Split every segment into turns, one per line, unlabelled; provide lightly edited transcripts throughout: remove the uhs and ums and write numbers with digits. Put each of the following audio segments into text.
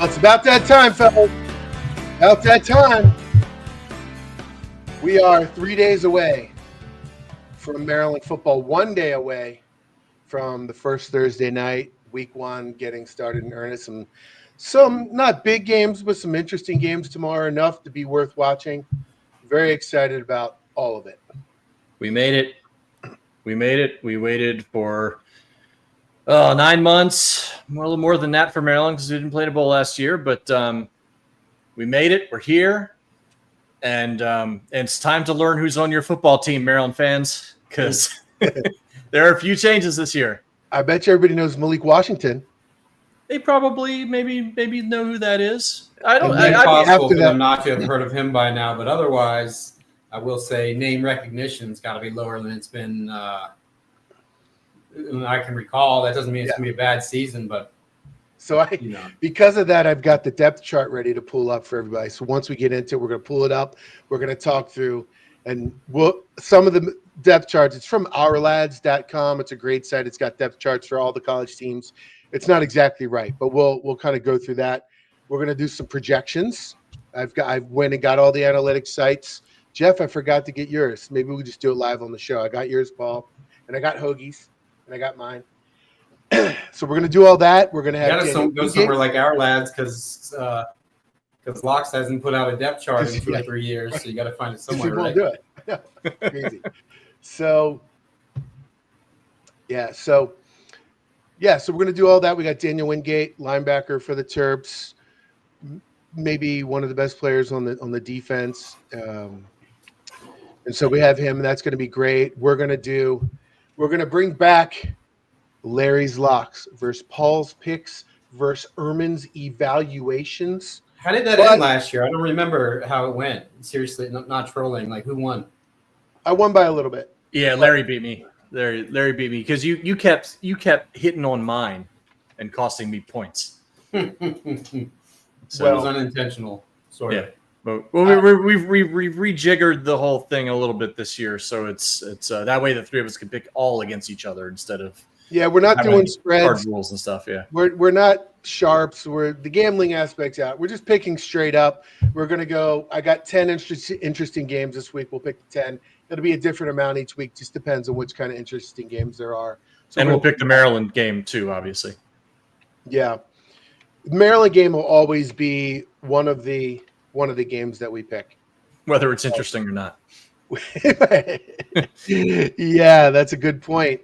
It's about that time, fellas. About that time. We are 3 days away from Maryland football, 1 day away from the first Thursday night, week one, getting started in earnest. Some not big games, but some interesting games tomorrow, enough to be worth watching. Very excited about all of it.
We made it. We waited for 9 months, a little more than that for Maryland because we didn't play in a bowl last year. But we made it. We're here. And it's time to learn who's on your football team, Maryland fans, because there are a few changes this year.
I bet you everybody knows Malik Washington.
They probably maybe know who that is.
It's possible for them not to have heard of him by now, but otherwise, I will say name recognition's got to be lower than it's been. I can recall. That doesn't mean it's gonna be a bad season, but
because of that, I've got the depth chart ready to pull up for everybody. So once we get into it, we're going to pull it up. We're going to talk through, and some of the depth charts. It's from ourlads.com. It's a great site. It's got depth charts for all the college teams. It's not exactly right, but we'll kind of go through that. We're going to do some projections. I went and got all the analytics sites. Jeff, I forgot to get yours. Maybe we'll just do it live on the show. I got yours, Paul, and I got Hoagie's, and I got mine. So we're going to do all that. We're going to have
go somewhere like our lads because Locks hasn't put out a depth chart in 2 or 3 years, so you got to find it somewhere.
Right? Do it. Yeah, crazy. So we're going to do all that. We got Daniel Wingate, linebacker for the Terps, maybe one of the best players on the defense, and so we have him. And that's going to be great. We're going to bring back Larry's locks versus Paul's picks versus Ermin's evaluations.
How did that end last year? I don't remember how it went. Seriously, not trolling. Like, who won?
I won by a little bit.
Yeah, Larry beat me. Larry beat me because you kept hitting on mine and costing me points.
So it was unintentional, sort of.
But we've rejiggered the whole thing a little bit this year, so it's that way the three of us can pick all against each other instead of.
Yeah, we're not doing spreads,
hard rules and stuff. Yeah,
we're not sharps. We're the gambling aspects out. We're just picking straight up. We're gonna go. I got 10 interesting games this week. We'll pick 10. It'll be a different amount each week. Just depends on which kind of interesting games there are. So
and we'll pick the Maryland game too, obviously.
Yeah, the Maryland game will always be one of the games that we pick,
whether it's interesting or not.
Yeah, that's a good point.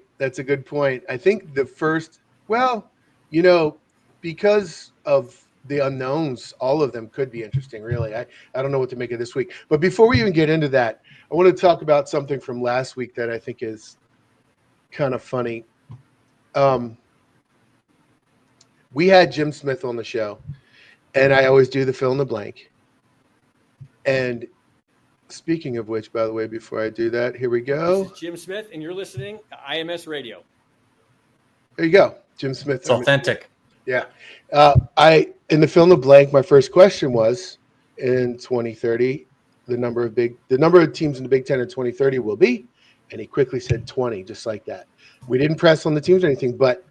I think the first, because of the unknowns, all of them could be interesting, really. I don't know what to make of this week. But before we even get into that, I want to talk about something from last week that I think is kind of funny. We had Jim Smith on the show, and I always do the fill in the blank. And speaking of which, by the way, before I do that, here we go.
This is Jim Smith, and you're listening to IMS Radio.
There you go, Jim Smith.
It's authentic.
Yeah. In the fill in the blank, my first question was, in 2030, the number of teams in the Big Ten in 2030 will be, and he quickly said 20, just like that. We didn't press on the teams or anything, but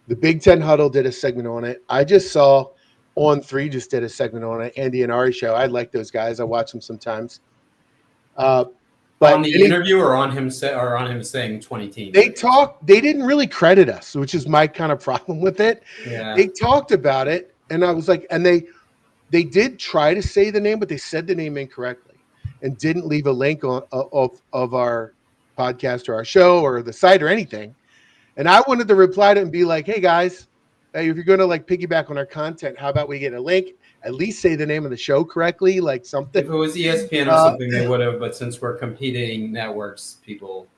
the Big Ten Huddle did a segment on it. I just saw On3 just did a segment on it. Andy and Ari show. I like those guys. I watch them sometimes. But
on the interview or on him saying 20 teams?
They didn't really credit us, which is my kind of problem with it.
Yeah.
They talked about it, and I was like, and they did try to say the name, but they said the name incorrectly and didn't leave a link of our podcast or our show or the site or anything. And I wanted to reply to it and be like, hey guys, if you're going to piggyback on our content, how about we get a link? At least say the name of the show correctly, like something.
If it was ESPN or something, they would have. But since we're competing networks, people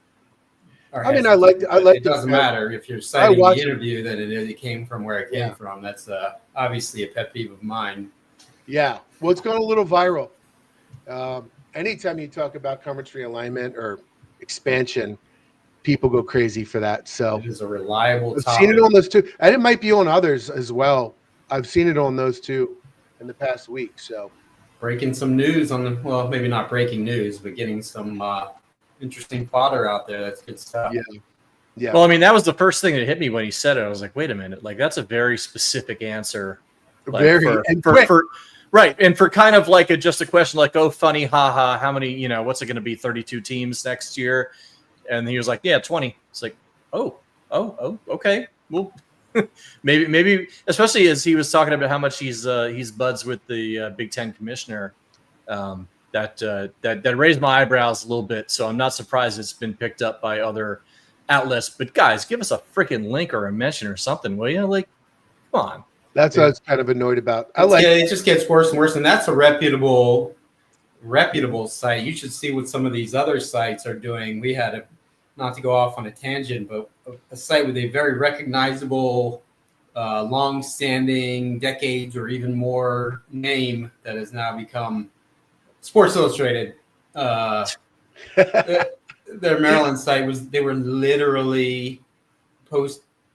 are.
I like.
It doesn't matter if you're citing the interview that it came from where it came from. That's obviously a pet peeve of mine.
Yeah, well, it's going a little viral. Anytime you talk about conference realignment or expansion, people go crazy for that. So
it is a reliable topic.
I've seen it on those two, and it might be on others as well. I've seen it on those two in the past week. So
breaking some news maybe not breaking news, but getting some interesting fodder out there. That's good stuff.
Yeah.
Well, I mean, that was the first thing that hit me when he said it. I was like, wait a minute, that's a very specific answer Like
Very and quick.
Right. And for kind of like just a question like, oh, funny, haha, how many, what's it going to be, 32 teams next year? And he was like, yeah, 20. It's like, oh, okay. Well, maybe, especially as he was talking about how much he's buds with the Big Ten commissioner. That raised my eyebrows a little bit. So I'm not surprised it's been picked up by other outlets. But guys, give us a freaking link or a mention or something, will you? Like, come on.
That's what I was kind of annoyed about.
It just gets worse and worse, and that's a reputable site. You should see what some of these other sites are doing. We had not to go off on a tangent, but a site with a very recognizable, long-standing, decades or even more name that has now become Sports Illustrated. Their Maryland site they were literally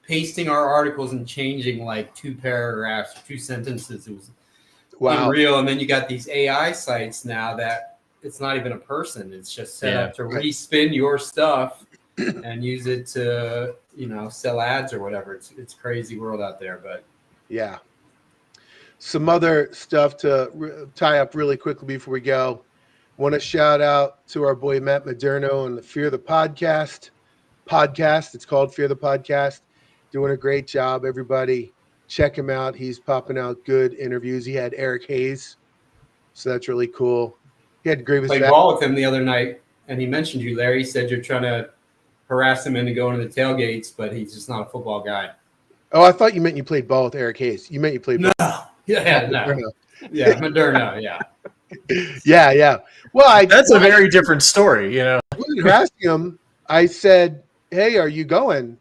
pasting our articles and changing like 2 paragraphs, 2 sentences. It was unreal. And then you got these AI sites now that it's not even a person. It's just set up to respin your stuff and use it to, sell ads or whatever. It's crazy world out there, but
yeah. Some other stuff to tie up really quickly before we go. Want to shout out to our boy Matt Moderno and the Fear the Podcast. It's called Fear the Podcast. Doing a great job, everybody. Check him out. He's popping out good interviews. He had Eric Hayes, so that's really cool. He had Grievous.
Played ball with him the other night, and he mentioned you, Larry. He said you're trying to harass him into going to the tailgates, but he's just not a football guy.
Oh, I thought you meant you played ball with Eric Hayes. You meant you played ball.
Yeah, no. Yeah, Moderna, yeah.
Yeah. Well,
that's a very different story,
I wasn't harassing him. I said, hey, are you going?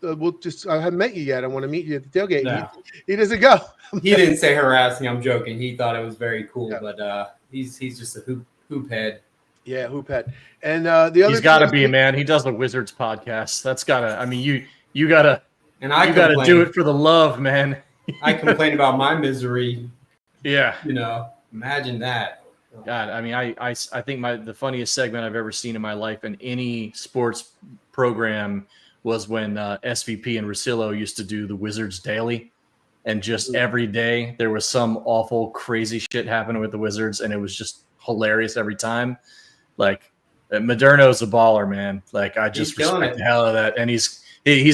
I haven't met you yet. I want to meet you at the tailgate.
No.
He doesn't go.
He didn't say harassing. I'm joking. He thought it was very cool, but he's just a hoop head.
Yeah, hoop head. And the other
he's got to be, man. He does the Wizards podcast. That's gotta. I mean, you gotta.
And I
gotta do it for the love, man.
I complain about my misery.
Yeah.
Imagine that.
God, I mean, I think the funniest segment I've ever seen in my life in any sports program was when SVP and Russillo used to do the Wizards Daily, and just every day there was some awful, crazy shit happening with the Wizards, and it was just hilarious every time. Like, Moderno's a baller, man. Like, I just respect the hell out of that, and he's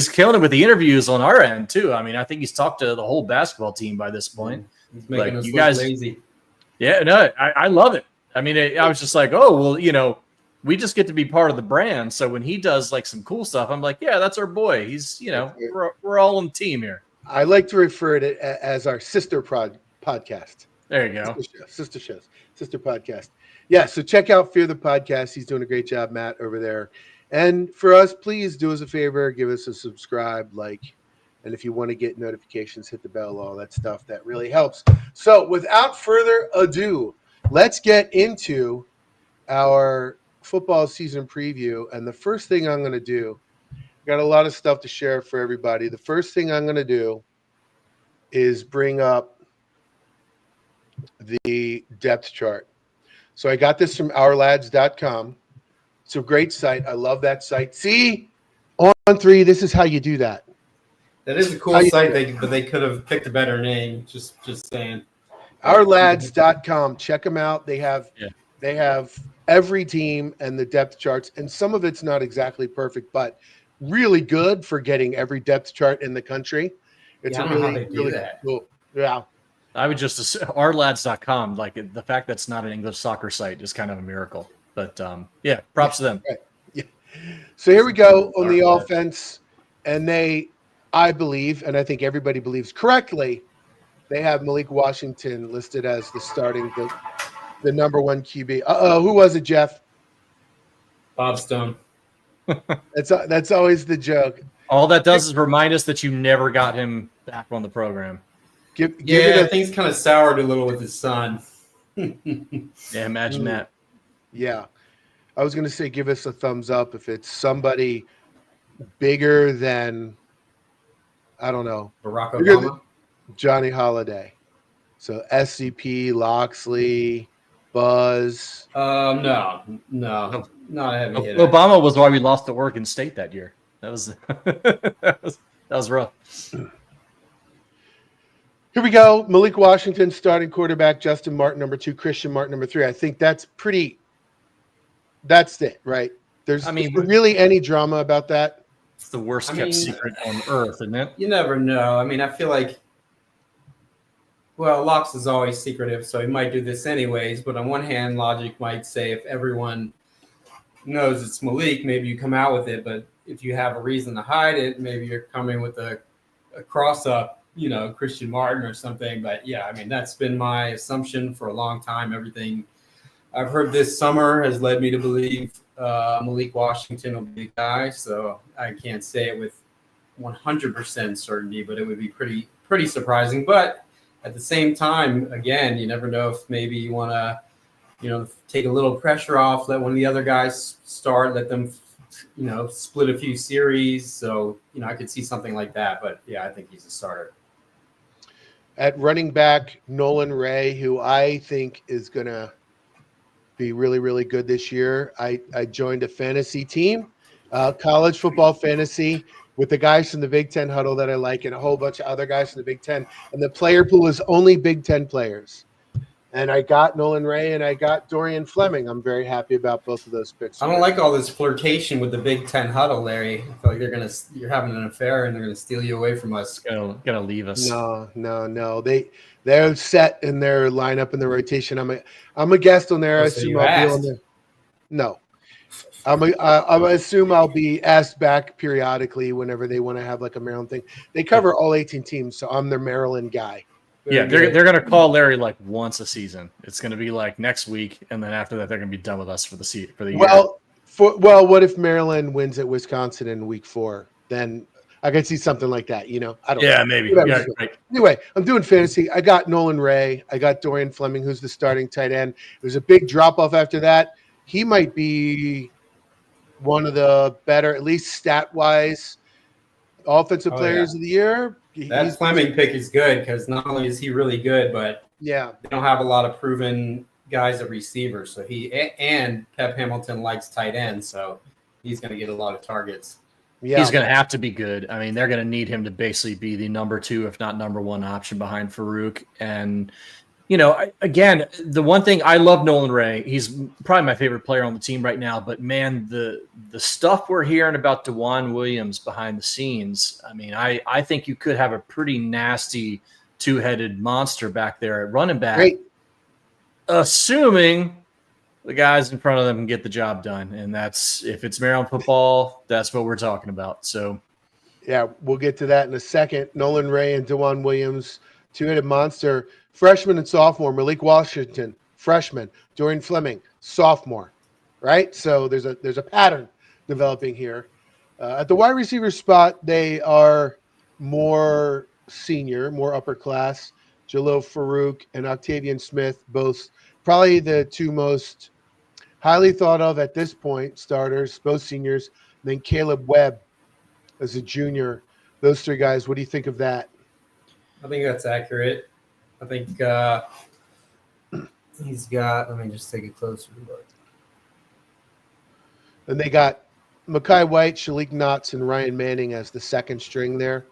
killing it with the interviews on our end too. I mean, I think he's talked to the whole basketball team by this point.
He's making us
you
look
guys
lazy.
Yeah, no, I love it. I mean, I was just like, oh, well, we just get to be part of the brand. So when he does like some cool stuff, I'm like, yeah, that's our boy. He's, we're all on the team here.
I like to refer to it as our sister podcast.
There you go.
Sister podcast. Yeah. So check out Fear the Podcast. He's doing a great job, Matt, over there. And for us, please do us a favor, give us a subscribe, and if you want to get notifications, hit the bell, all that stuff. That really helps. So without further ado, let's get into our football season preview. And the first thing I'm going to do, got a lot of stuff to share for everybody. The first thing I'm going to do is bring up the depth chart. So I got this from ourlads.com. It's a great site. I love that site. See, on 3, this is how you do that.
That is a cool site, but they could have picked a better name. Just saying.
Ourlads.com. Check them out. They have every team and the depth charts, and some of it's not exactly perfect, but really good for getting every depth chart in the country. It's really cool. Yeah.
I would just assume ourlads.com, like the fact that's not an English soccer site is kind of a miracle. But yeah, props to them.
Right. Yeah. So here we go on the offense, and I believe, and I think everybody believes correctly, they have Malik Washington listed as the number 1 QB. Who was it, Jeff?
Bob Stone.
That's always the joke.
All that does is remind us that you never got him back on the program.
Things kind of soured a little with his son.
Yeah, imagine that.
Yeah. I was going to say give us a thumbs up if it's somebody bigger than, I don't know.
Barack Obama?
Johnny Holiday. So SCP, Locksley, Buzz.
No, not a heavy hitter.
Obama was why we lost to Oregon State that year. That was that was rough.
Here we go. Malik Washington, starting quarterback. Justin Martin, number 2. Christian Martin, number 3. I think that's it, right? Is there really any drama about that?
It's the worst kept secret on earth, isn't it?
You never know. I mean, I feel like, well, Locks is always secretive, so he might do this anyways. But on one hand, logic might say if everyone knows it's Malik, maybe you come out with it. But if you have a reason to hide it, maybe you're coming with a cross-up, Christian Martin or something. But yeah, I mean, that's been my assumption for a long time. Everything I've heard this summer has led me to believe Malik Washington will be the guy. So I can't say it with 100% certainty, but it would be pretty surprising. But at the same time, again, you never know if maybe you want to, take a little pressure off, let one of the other guys start, let them, split a few series. So, I could see something like that. But yeah, I think he's a starter.
At running back, Nolan Ray, who I think is going to be really, really good this year. I joined a fantasy team, college football fantasy, with the guys from the Big Ten huddle that I like and a whole bunch of other guys from the Big Ten. And the player pool is only Big Ten players. And I got Nolan Ray and I got Dorian Fleming. I'm very happy about both of those picks.
I don't like all this flirtation with the Big Ten huddle, Larry. I feel like you're having an affair and they're gonna steal you away from us.
Gonna leave us.
No. They're set in their lineup in the rotation. I'm a guest on there. I assume I'll be on there. No. I assume I'll be asked back periodically whenever they want to have like a Maryland thing. They cover all 18 teams, so I'm their Maryland guy.
Yeah, they're going to call Larry like once a season. It's going to be like next week, and then after that, they're going to be done with us for the year.
Well, what if Maryland wins at Wisconsin in week 4? Then I could see something like that. I don't.
Yeah,
know.
maybe. Yeah, right.
Anyway, I'm doing fantasy. I got Nolan Ray. I got Dorian Fleming, who's the starting tight end. There's a big drop off after that. He might be one of the better, at least stat wise, offensive players of the year.
That Fleming pick is good because not only is he really good, but they don't have a lot of proven guys at receiver. So and Pep Hamilton likes tight ends, so he's going to get a lot of targets.
Yeah. He's going to have to be good. I mean, they're going to need him to basically be the number 2, if not number 1 option behind Farouk. And, again, the one thing I love Nolan Ray. He's probably my favorite player on the team right now. But, man, the stuff we're hearing about DeJuan Williams behind the scenes, I mean, I think you could have a pretty nasty 2-headed monster back there at running back.
Great.
Assuming the guys in front of them can get the job done. And if it's Maryland football, that's what we're talking about. So,
yeah, we'll get to that in a second. Nolan Ray and DeJuan Williams, 2-headed monster. Freshman and sophomore, Malik Washington, freshman. Dorian Fleming, sophomore. Right? So there's a pattern developing here. At the wide receiver spot, they are more senior, more upper class. Jalil Farouk and Octavian Smith, both probably the 2 most highly thought of at this point starters, both seniors. And then Caleb Webb as a junior. Those 3 guys, what do you think of that?
I think that's accurate. I think he's got – let me just take a closer look.
And they got Mekhi White, Shalik Knotts, and Ryan Manning as the second string there.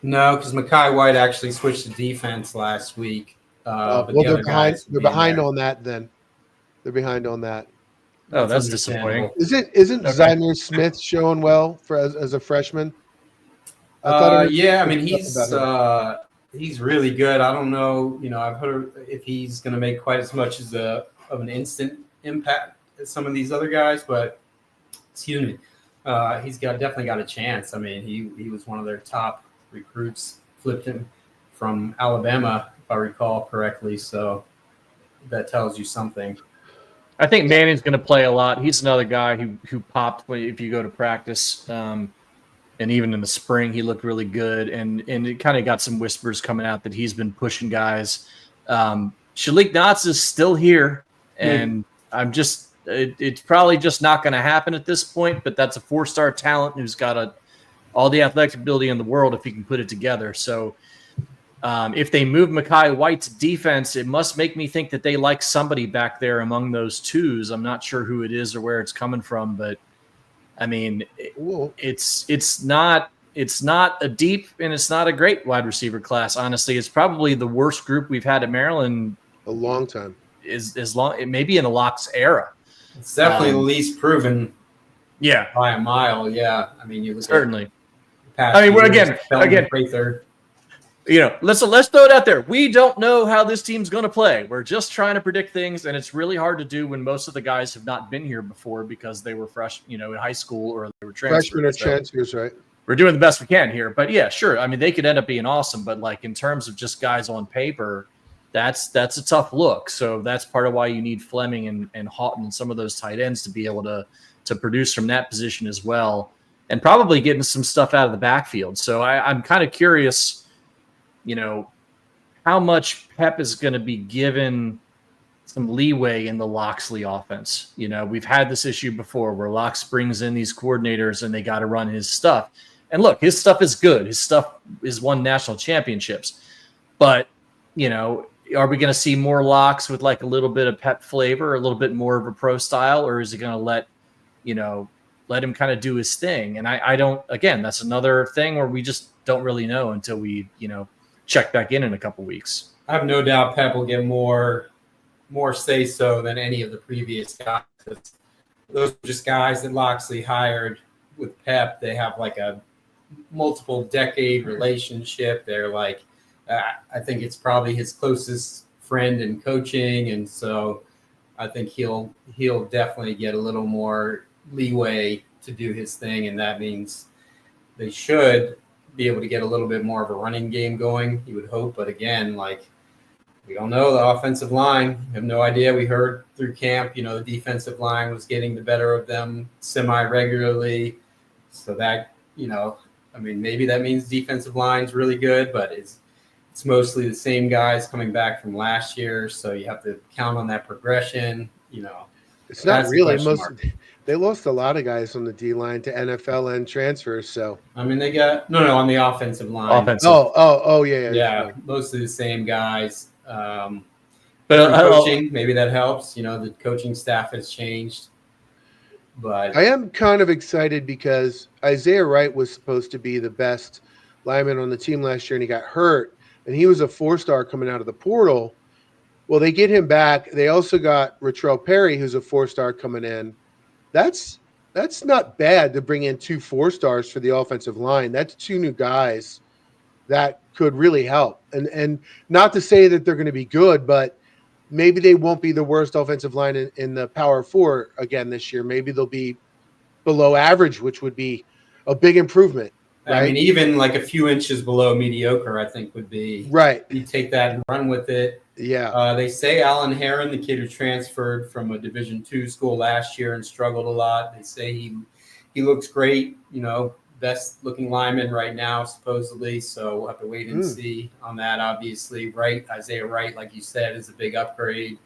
No, because Mekhi White actually switched to defense last week. But
they're behind. They're behind on that. Then they're behind on that.
Oh, that's disappointing.
Isn't Zymer Smith showing well as a freshman?
I mean he's really good. I don't know. I've heard if he's going to make quite as much of an instant impact as some of these other guys, but excuse me, he's definitely got a chance. I mean, he was one of their top recruits. Flipped him from Alabama, if I recall correctly. So that tells you something.
I think Manning's going to play a lot. He's another guy who popped if you go to practice. And even in the spring, he looked really good. And it kind of got some whispers coming out that he's been pushing guys. Shalik Knotts is still here. And it's probably just not going to happen at this point. But that's a 4-star talent who's got all the athletic ability in the world if he can put it together. So if they move Mekhi White to defense, it must make me think that they like somebody back there among those 2s. I'm not sure who it is or where it's coming from, but I mean, it's not it's not a deep and it's not a great wide receiver class. Honestly, it's probably the worst group we've had at Maryland
a long time.
It may be in the Locks era.
It's definitely the least proven.
Yeah,
by a mile. Yeah, I mean, you look
certainly.
At
I mean, again, let's throw it out there. We don't know how this team's going to play. We're just trying to predict things, and it's really hard to do when most of the guys have not been here before because they were fresh, in high school or they were transferred.
Freshmen or transfers, right?
We're doing the best we can here, but yeah, sure. I mean, they could end up being awesome, but like in terms of just guys on paper, that's a tough look. So that's part of why you need Fleming and Houghton and some of those tight ends to be able to produce from that position as well, and probably getting some stuff out of the backfield. So I'm kind of curious, how much Pep is going to be given some leeway in the Locksley offense. We've had this issue before where Locks brings in these coordinators and they got to run his stuff. And look, his stuff is good. His stuff is won national championships. But, are we going to see more Locks with like a little bit of Pep flavor, a little bit more of a pro style, or is he going to let him kind of do his thing? And I don't, again, that's another thing where we just don't really know until we, check back in a couple weeks.
I have no doubt Pep will get more say so than any of the previous guys. Those are just guys that Locksley hired with Pep. They have like a multiple decade relationship. They're like, I think it's probably his closest friend in coaching. And so I think he'll definitely get a little more leeway to do his thing. And that means they should be able to get a little bit more of a running game going, you would hope. But again, we don't know the offensive line. We have no idea. We heard through camp, the defensive line was getting the better of them semi-regularly. So that, maybe that means defensive line's really good, but it's mostly the same guys coming back from last year. So you have to count on that progression,
It's not really they lost a lot of guys on the D line to NFL and transfers. So
they got no on the offensive line.
Yeah.
Mostly the same guys.
But
coaching, maybe that helps. The coaching staff has changed. But
I am kind of excited because Isaiah Wright was supposed to be the best lineman on the team last year, and he got hurt. And he was a 4-star coming out of the portal. Well, they get him back. They also got Ratrell Perry, who's a 4-star coming in. That's not bad to bring in 2 4-stars for the offensive line. That's 2 new guys that could really help. And not to say that they're going to be good, but maybe they won't be the worst offensive line in the Power 4 again this year. Maybe they'll be below average, which would be a big improvement. Right?
Even like a few inches below mediocre, I think would be
right.
You take that and run with it.
Yeah.
They say Alan Heron, the kid who transferred from a Division II school last year and struggled a lot. They say he looks great. Best looking lineman right now, supposedly. So we'll have to wait and see on that. Obviously, Isaiah Wright, like you said, is a big upgrade.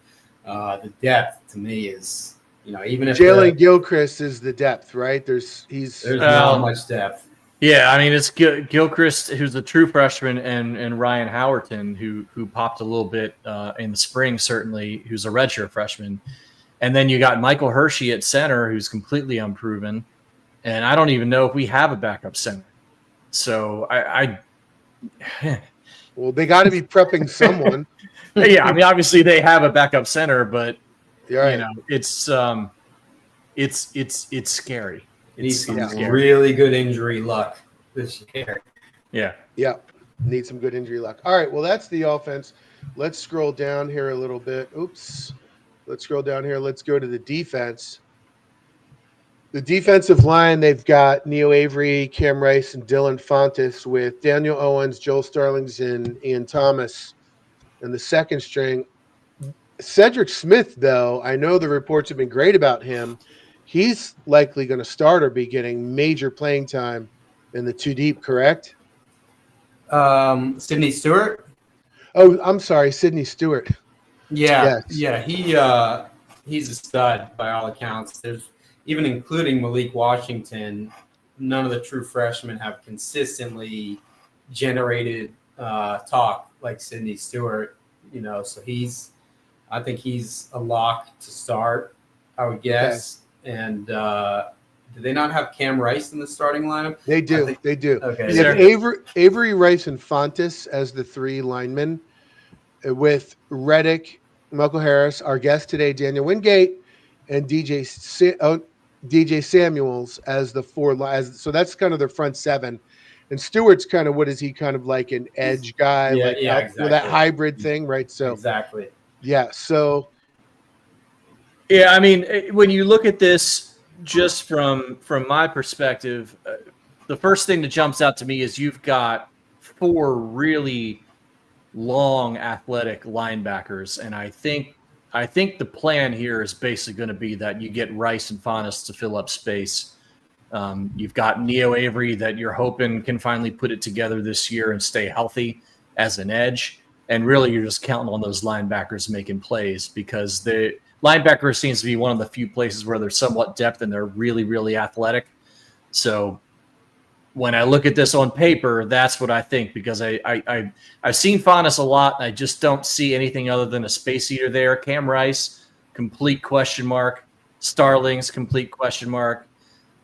The depth to me is, even if
Jalen Gilchrist is the depth, right? There's
not much depth.
Yeah, it's Gilchrist, who's a true freshman, and Ryan Howerton, who popped a little bit in the spring, certainly, who's a redshirt freshman. And then you got Michael Hershey at center, who's completely unproven. And I don't even know if we have a backup center. So
well, they got to be prepping someone.
Yeah, obviously they have a backup center, but
right.
It's scary.
Needs some really good injury luck this year.
Yeah.
Yeah. Need some good injury luck. All right. Well, that's the offense. Let's scroll down here a little bit. Oops. Let's scroll down here. Let's go to the defense. The defensive line, they've got Neo Avery, Cam Rice, and Dylan Fontes with Daniel Owens, Joel Starlings, and Ian Thomas. And the second string, Cedric Smith, though, I know the reports have been great about him. He's likely going to start or be getting major playing time in the 2 deep, correct?
Sidney Stewart?
Oh, I'm sorry, Sidney Stewart.
Yeah,
yes.
Yeah. He's a stud by all accounts. There's even including Malik Washington. None of the true freshmen have consistently generated talk like Sidney Stewart. So I think he's a lock to start, I would guess. Okay. And do they not have Cam Rice in the starting lineup?
They do. They do.
Okay.
You have Avery, Rice, and Fontes as the 3 linemen, with Reddick, Michael Harris, our guest today, Daniel Wingate, and DJ Samuels as the 4. So that's kind of their front 7. And Stewart's kind of, what is he, kind of like an edge guy,
exactly.
That hybrid thing, right? So
exactly.
Yeah. So
yeah, I mean, when you look at this just from my perspective, the first thing that jumps out to me is you've got 4 really long athletic linebackers, and I think the plan here is basically going to be that you get Rice and Fontes to fill up space. You've got Neo Avery that you're hoping can finally put it together this year and stay healthy as an edge. And really, you're just counting on those linebackers making plays, because the linebacker seems to be one of the few places where there's somewhat depth and they're really, really athletic. So when I look at this on paper, that's what I think, because I've seen Fontes a lot, and I just don't see anything other than a space eater there. Cam Rice, complete question mark. Starlings, complete question mark.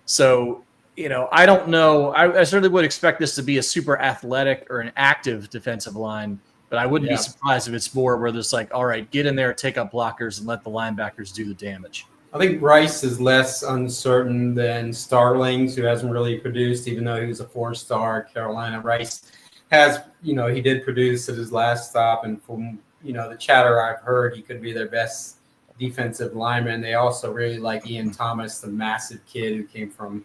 So, I don't know. I certainly would expect this to be a super athletic or an active defensive line, but I wouldn't be surprised if it's more where there's like, all right, get in there, take up blockers, and let the linebackers do the damage.
I think Rice is less uncertain than Starlings, who hasn't really produced, even though he was a 4-star at Carolina. Rice has, he did produce at his last stop, and from, the chatter I've heard, he could be their best defensive lineman. They also really like Ian Thomas, the massive kid who came from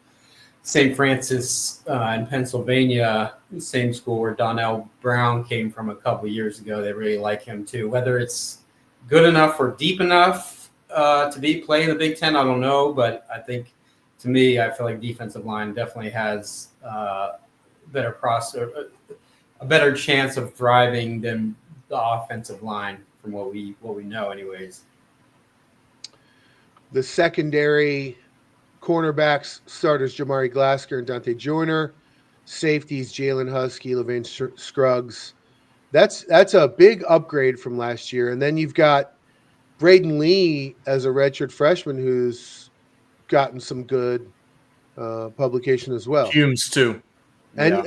St. Francis in Pennsylvania, same school where Donnell Brown came from a couple years ago. They really like him too. Whether it's good enough or deep enough to be playing the Big Ten, I don't know. But I think, to me, I feel like defensive line definitely has a better chance of thriving than the offensive line, from what we know, anyways.
The secondary cornerbacks, starters Jamari Glasker and Dante Joyner, safeties Jalen Husky, Levain Scruggs. That's a big upgrade from last year. And then you've got Braden Lee as a redshirt freshman who's gotten some good publication as well.
Humes too.
And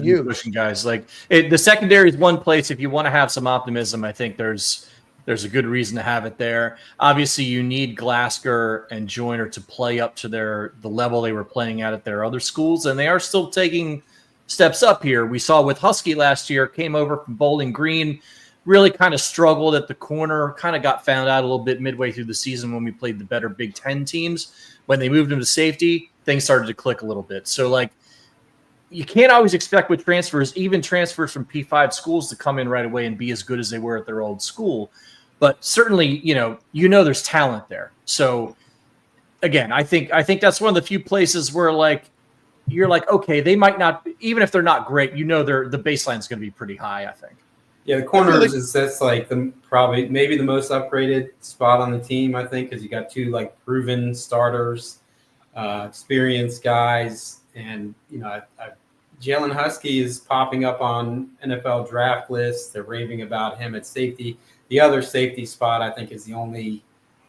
Humes.
Pushing guys. Like the secondary is one place, if you want to have some optimism, I think there's a good reason to have it there. Obviously, you need Glasker and Joyner to play up to the level they were playing at their other schools, and they are still taking steps up here. We saw with Husky last year, came over from Bowling Green, really kind of struggled at the corner, kind of got found out a little bit midway through the season when we played the better Big Ten teams. When they moved him to safety, things started to click a little bit. So, you can't always expect with transfers, even transfers from P5 schools, to come in right away and be as good as they were at their old school. But certainly, there's talent there. So again, I think that's one of the few places where you're like, okay, they might not, even if they're not great, the baseline is going to be pretty high, I think.
Yeah, the corners that's maybe the most upgraded spot on the team, I think, because you got 2 proven starters, experienced guys, and Jalen Husky is popping up on NFL draft lists. They're raving about him at safety. The other safety spot, I think, is the only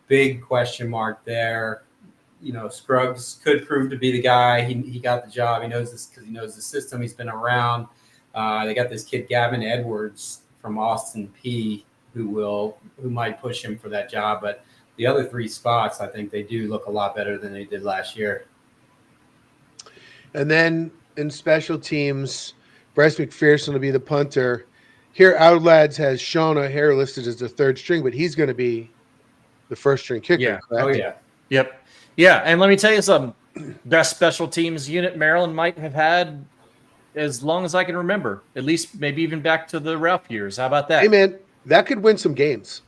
big question mark there. Scruggs could prove to be the guy. He got the job. He knows this because he knows the system. He's been around. They got this kid, Gavin Edwards from Austin P, who might push him for that job. But the other 3 spots, I think they do look a lot better than they did last year.
And then in special teams, Bryce McPherson will be the punter. Here, Our Lads has Sean O'Hare listed as the 3rd string, but he's going to be the 1st string kicker.
Yeah.
Correct?
Oh, yeah.
Yep. Yeah, and let me tell you something. Best special teams unit Maryland might have had as long as I can remember, at least maybe even back to the Ralph years. How about that?
Hey, man, that could win some games.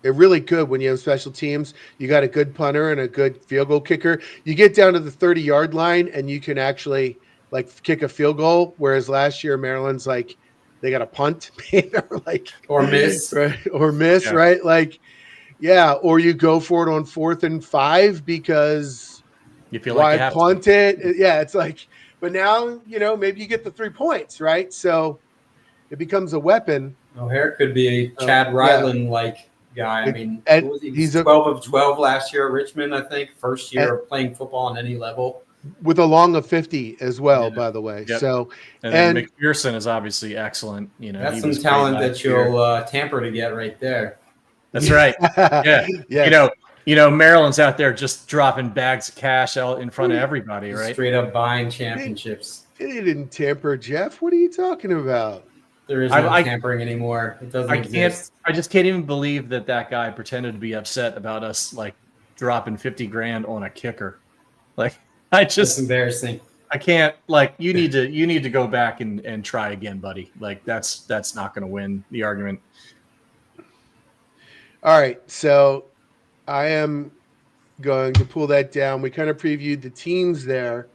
It really could when you have special teams. You got a good punter and a good field goal kicker. You get down to the 30-yard line, and you can actually kick a field goal, whereas last year Maryland's they got a punt
or miss,
right? Or miss, right? Or you go for it on 4th and 5 because
you feel like you have
punt
to.
it. Yeah, it's but now maybe you get the 3 points, right? So it becomes a weapon.
O'Hare could be a Chad Ryland guy. I mean,
And
he's 12 of 12 last year at Richmond, I think. First year of playing football on any level.
With a long of 50 as well, by the way.
Yep.
So,
and McPherson is obviously excellent. You know,
that's some talent that you'll tamper to get right there.
That's right. Yeah.
Yes.
You know, Maryland's out there just dropping bags of cash out in front of everybody, right?
Straight up buying championships.
They didn't tamper, Jeff. What are you talking about?
There is no tampering anymore. It doesn't exist.
I just can't even believe that guy pretended to be upset about us like dropping $50,000 on a kicker. Like,
It's embarrassing.
I can't. Like, you need to go back and try again, buddy. Like, that's not going to win the argument.
All right, so I am going to pull that down. We kind of previewed the teams there.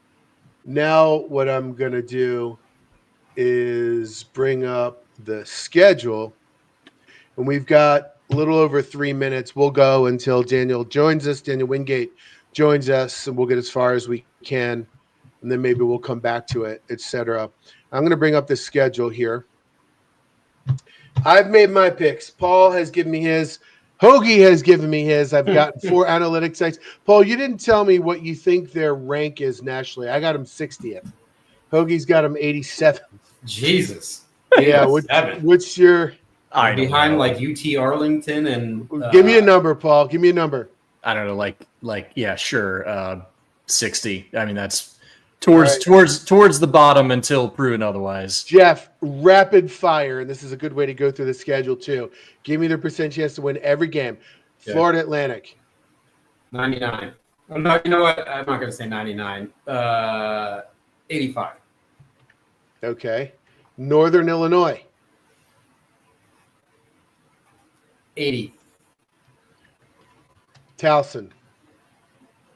Now what I'm going to do is bring up the schedule. And we've got a little over 3 minutes. We'll go until Daniel joins us. Daniel Wingate joins us, and we'll get as far as we can. And then maybe we'll come back to it, etc. I'm going to bring up the schedule here. I've made my picks. Paul has given me his. Hoagie has given me his. I've got 4 analytic sites. Paul, you didn't tell me what you think their rank is nationally. I got them 60th. Hoagie's got them 87th.
Jesus.
Yeah, what's your
behind like UT Arlington and
give me a number, Paul. Give me a number.
I don't know, like yeah, sure. 60. I mean, that's towards the bottom until proven otherwise.
Jeff, rapid fire, and this is a good way to go through the schedule too. Give me their percent chance to win every game. Okay. Florida Atlantic.
99. Oh, no, you know what? I'm not going to say 99. 85.
Okay. Northern Illinois.
80.
Towson.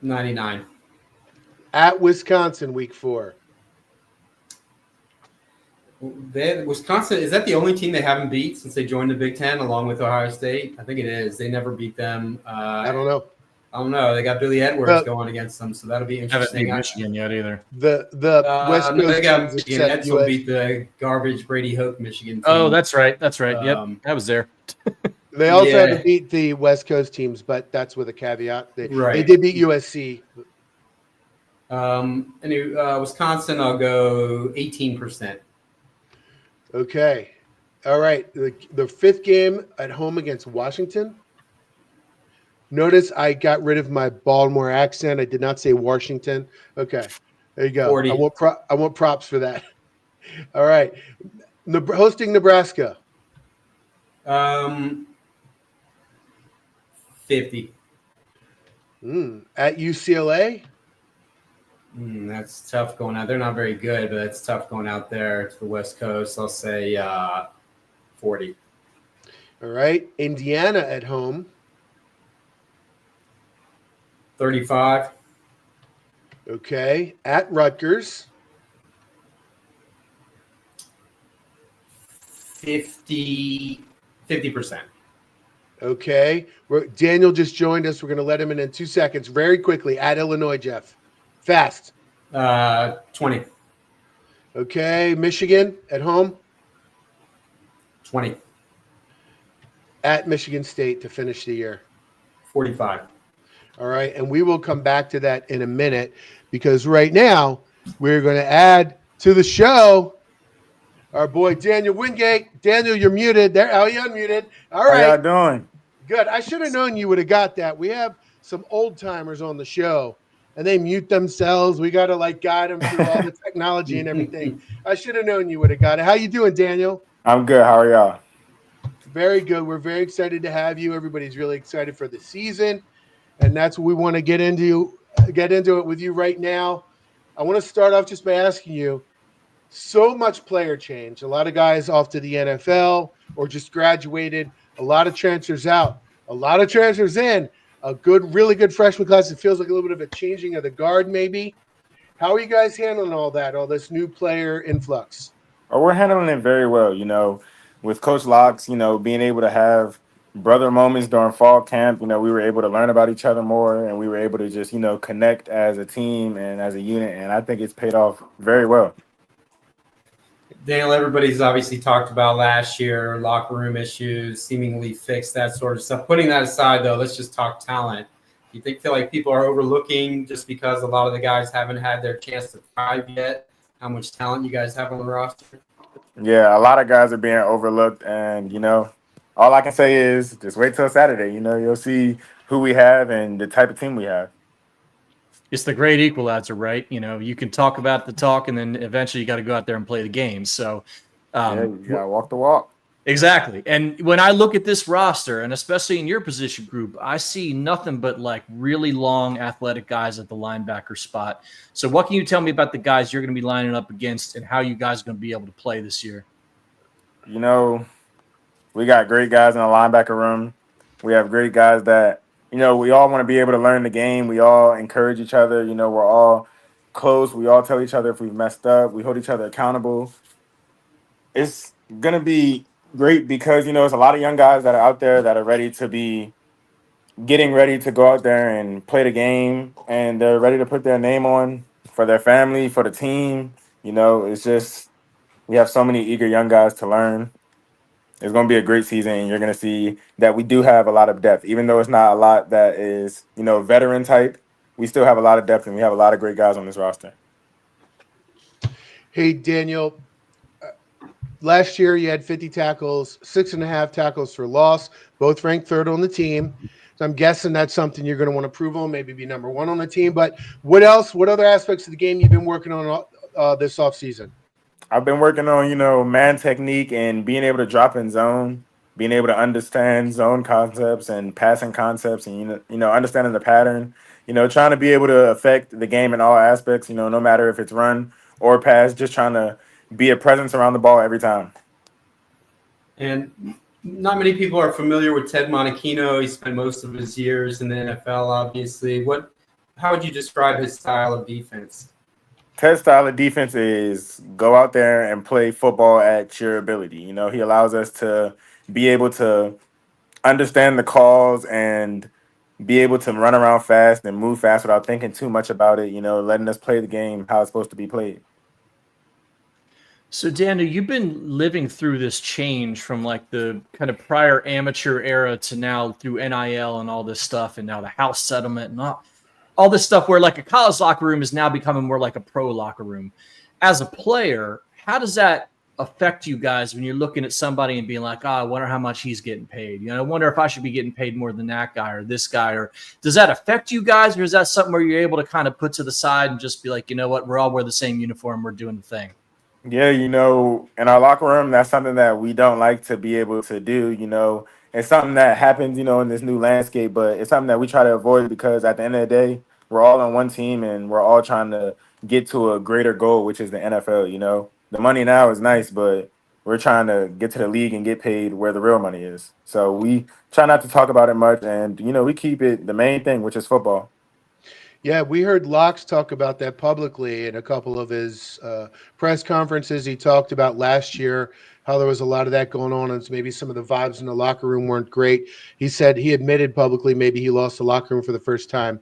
99.
At Wisconsin, week 4.
Wisconsin, is that the only team they haven't beat since they joined the Big Ten along with Ohio State? I think it is. They never beat them.
I don't know.
They got Billy Edwards going against them, so that'll be interesting.
Haven't beat Michigan yet either.
The West Coast
they got Michigan. Edsel beat the garbage Brady Hoke Michigan team.
Oh, that's right. That's right. Yep, I was there.
They also had to beat the West Coast teams, but that's with a caveat. They did beat USC.
Wisconsin, I'll go 18%.
Okay. All right. The 5th game at home against Washington. Notice I got rid of my Baltimore accent. I did not say Washington. Okay. There you go. 40. I want props for that. All right. Hosting Nebraska.
50.
At UCLA.
That's tough going out. They're not very good, but it's tough going out there to the West Coast. I'll say 40.
All right. Indiana at home.
35.
Okay. At Rutgers.
50%.
Okay. Daniel just joined us. We're going to let him in 2 seconds. Very quickly. At Illinois, Jeff. Fast.
20.
Okay. Michigan at home.
20.
At Michigan State to finish the year.
45.
All right. And we will come back to that in a minute because right now we're going to add to the show our boy Daniel Wingate. Daniel, you're muted. There. Oh, you're unmuted. All right.
How y'all doing?
Good. I should have known you would have got that. We have some old timers on the show and they mute themselves. We got to guide them through all the technology and everything. I should have known you would have got it. How you doing, Daniel?
I'm good. How are y'all?
Very good. We're very excited to have you. Everybody's really excited for the season. And that's what we want to get into it with you right now. I want to start off just by asking you, so much player change. A lot of guys off to the NFL or just graduated. A lot of transfers out. A lot of transfers in. A really good freshman class. It feels like a little bit of a changing of the guard maybe. How are you guys handling all that, all this new player influx?
Oh, we're handling it very well, with Coach Locks, being able to have brother moments during fall camp. We were able to learn about each other more and we were able to just, connect as a team and as a unit. And I think it's paid off very well.
Daniel, everybody's obviously talked about last year, locker room issues, seemingly fixed, that sort of stuff. Putting that aside, though, let's just talk talent. Do you feel like people are overlooking just because a lot of the guys haven't had their chance to thrive yet, how much talent you guys have on the roster?
Yeah, a lot of guys are being overlooked, and all I can say is just wait till Saturday. You'll see who we have and the type of team we have.
It's the great equalizer, right? You can talk about the talk, and then eventually you got to go out there and play the game. So,
You gotta walk the walk.
Exactly. And when I look at this roster, and especially in your position group, I see nothing but like really long athletic guys at the linebacker spot. So what can you tell me about the guys you're going to be lining up against and how you guys are going to be able to play this year?
We got great guys in the linebacker room. We have great guys that, we all want to be able to learn the game. We all encourage each other. We're all close. We all tell each other if we've messed up. We hold each other accountable. It's going to be great because, it's a lot of young guys that are out there that are ready to be getting ready to go out there and play the game, and they're ready to put their name on for their family, for the team. It's just we have so many eager young guys to learn. It's going to be a great season, and you're going to see that we do have a lot of depth. Even though it's not a lot that is, veteran type, we still have a lot of depth, and we have a lot of great guys on this roster.
Hey, Daniel. Last year, you had 50 tackles, 6.5 tackles for loss, both ranked third on the team. So I'm guessing that's something you're going to want to improve on, maybe be number one on the team. But what else? What other aspects of the game you've been working on this offseason?
I've been working on, man technique and being able to drop in zone, being able to understand zone concepts and passing concepts and, understanding the pattern, trying to be able to affect the game in all aspects, no matter if it's run or pass, just trying to be a presence around the ball every time.
And not many people are familiar with Ted Monachino. He spent most of his years in the NFL, obviously. How would you describe his style of defense?
Ted's style of defense is go out there and play football at your ability. He allows us to be able to understand the calls and be able to run around fast and move fast without thinking too much about it, letting us play the game how it's supposed to be played.
So, Daniel, you've been living through this change from like the kind of prior amateur era to now through NIL and all this stuff, and now the house settlement and all this stuff where like a college locker room is now becoming more like a pro locker room. As a player, how does that affect you guys when you're looking at somebody and being like, I wonder how much he's getting paid? I wonder if I should be getting paid more than that guy or this guy. Or does that affect you guys? Or is that something where you're able to kind of put to the side and just be like, you know what, we're all wearing the same uniform. We're doing the thing.
Yeah, in our locker room, that's something that we don't like to be able to do. It's something that happens, in this new landscape, but it's something that we try to avoid because at the end of the day, we're all on one team and we're all trying to get to a greater goal, which is the NFL. The money now is nice, but we're trying to get to the league and get paid where the real money is. So we try not to talk about it much, and, we keep it the main thing, which is football.
Yeah, we heard Locks talk about that publicly in a couple of his press conferences. He talked about last year how there was a lot of that going on, and maybe some of the vibes in the locker room weren't great. He said he admitted publicly maybe he lost the locker room for the first time.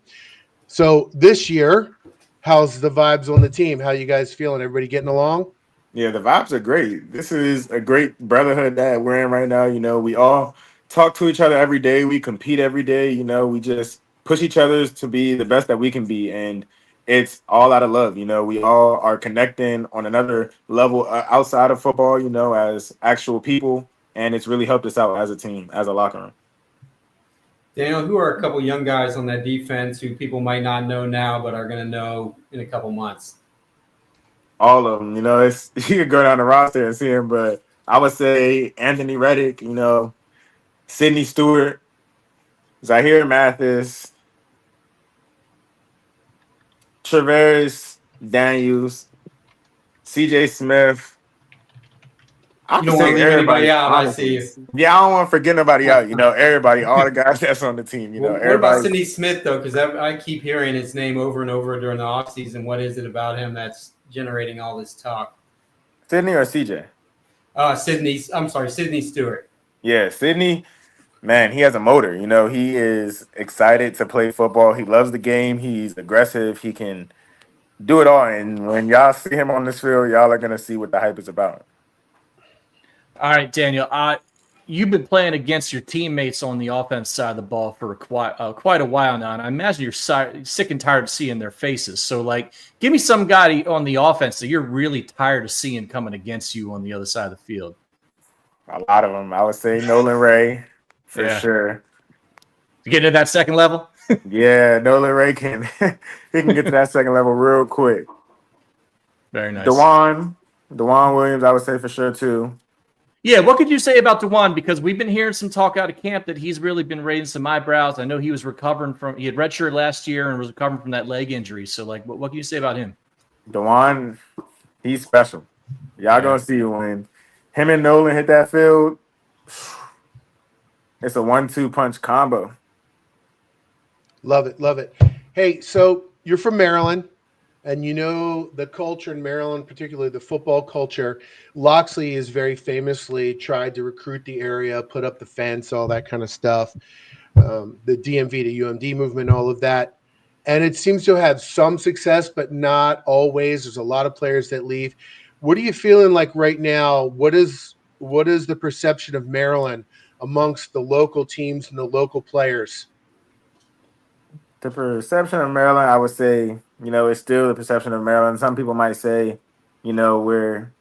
So this year, how's the vibes on the team? How you guys feeling? Everybody getting along?
Yeah, the vibes are great. This is a great brotherhood that we're in right now. We all talk to each other every day. We compete every day. We just push each other to be the best that we can be. And it's all out of love. We all are connecting on another level outside of football, as actual people. And it's really helped us out as a team, as a locker room.
Daniel, who are a couple young guys on that defense who people might not know now but are going to know in a couple months?
All of them. You could go down the roster and see him, but I would say Anthony Reddick, Sidney Stewart, Zahir Mathis, Travaris Daniels, CJ Smith.
You don't want to leave anybody out, I see you.
Yeah, I don't want to forget nobody out. Everybody, all the guys that's on the team.
What about Sidney Smith, though? Because I keep hearing his name over and over during the offseason. What is it about him that's generating all this talk?
Sidney or CJ?
Sidney Stewart.
Yeah, Sidney, man, he has a motor. He is excited to play football. He loves the game. He's aggressive. He can do it all. And when y'all see him on this field, y'all are going to see what the hype is about.
All right, Daniel. You've been playing against your teammates on the offense side of the ball for quite a while now, and I imagine you're sick and tired of seeing their faces. So, like, give me some guy on the offense that you're really tired of seeing coming against you on the other side of the field.
A lot of them. I would say Nolan Ray for sure.
You get into that second level?
Yeah, Nolan Ray can he can get to that second level real quick.
Very nice.
DeJuan Williams, I would say for sure too.
Yeah, what could you say about DeJuan? Because we've been hearing some talk out of camp that he's really been raising some eyebrows. I know he was recovering he had redshirt last year and was recovering from that leg injury. So, like, what can you say about him?
DeJuan, he's special. Y'all gonna see when him and Nolan hit that field. It's a 1-2 punch combo.
Love it, love it. Hey, so you're from Maryland, and you know the culture in Maryland, particularly the football culture. Locksley has very famously tried to recruit the area, put up the fence, all that kind of stuff. The DMV to UMD movement, all of that. And it seems to have some success, but not always. There's a lot of players that leave. What are you feeling like right now? What is the perception of Maryland amongst the local teams and the local players?
The perception of Maryland, I would say, it's still the perception of Maryland. Some people might say, we're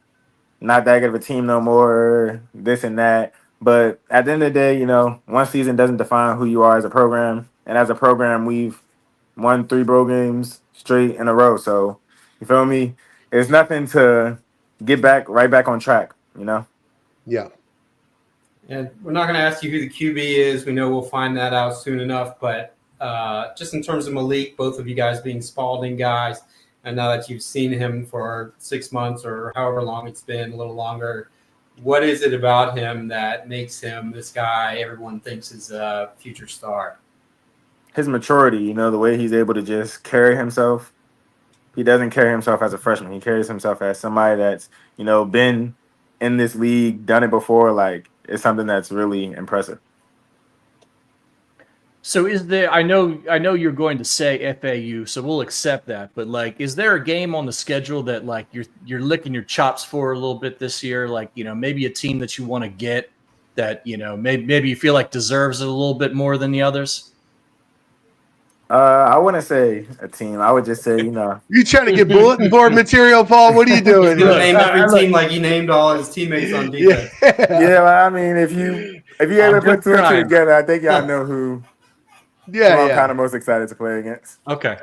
not that good of a team no more, this and that. But at the end of the day, one season doesn't define who you are as a program. And as a program, we've won 3 bowl games straight in a row. So, you feel me? It's nothing to get right back on track,
Yeah.
And we're not going to ask you who the QB is. We know we'll find that out soon enough. But just in terms of Malik, both of you guys being Spalding guys, and now that you've seen him for 6 months or however long it's been, a little longer, what is it about him that makes him this guy everyone thinks is a future star?
His maturity, the way he's able to just carry himself. He doesn't carry himself as a freshman. He carries himself as somebody that's, been in this league, done it before. Like, it's something that's really impressive.
So I know you're going to say FAU, so we'll accept that. But, like, is there a game on the schedule that, like, you're licking your chops for a little bit this year? Like, maybe a team that you want to get that, maybe you feel like deserves it a little bit more than the others?
I wouldn't say a team. I would just say,
You trying to get bulletin board material, Paul? What are you doing?
He's gonna name every team like he named all his teammates on defense.
Yeah, I mean, if you ever put 2 and 2 together, I think y'all know who. I'm kind of most excited to play against.
Okay.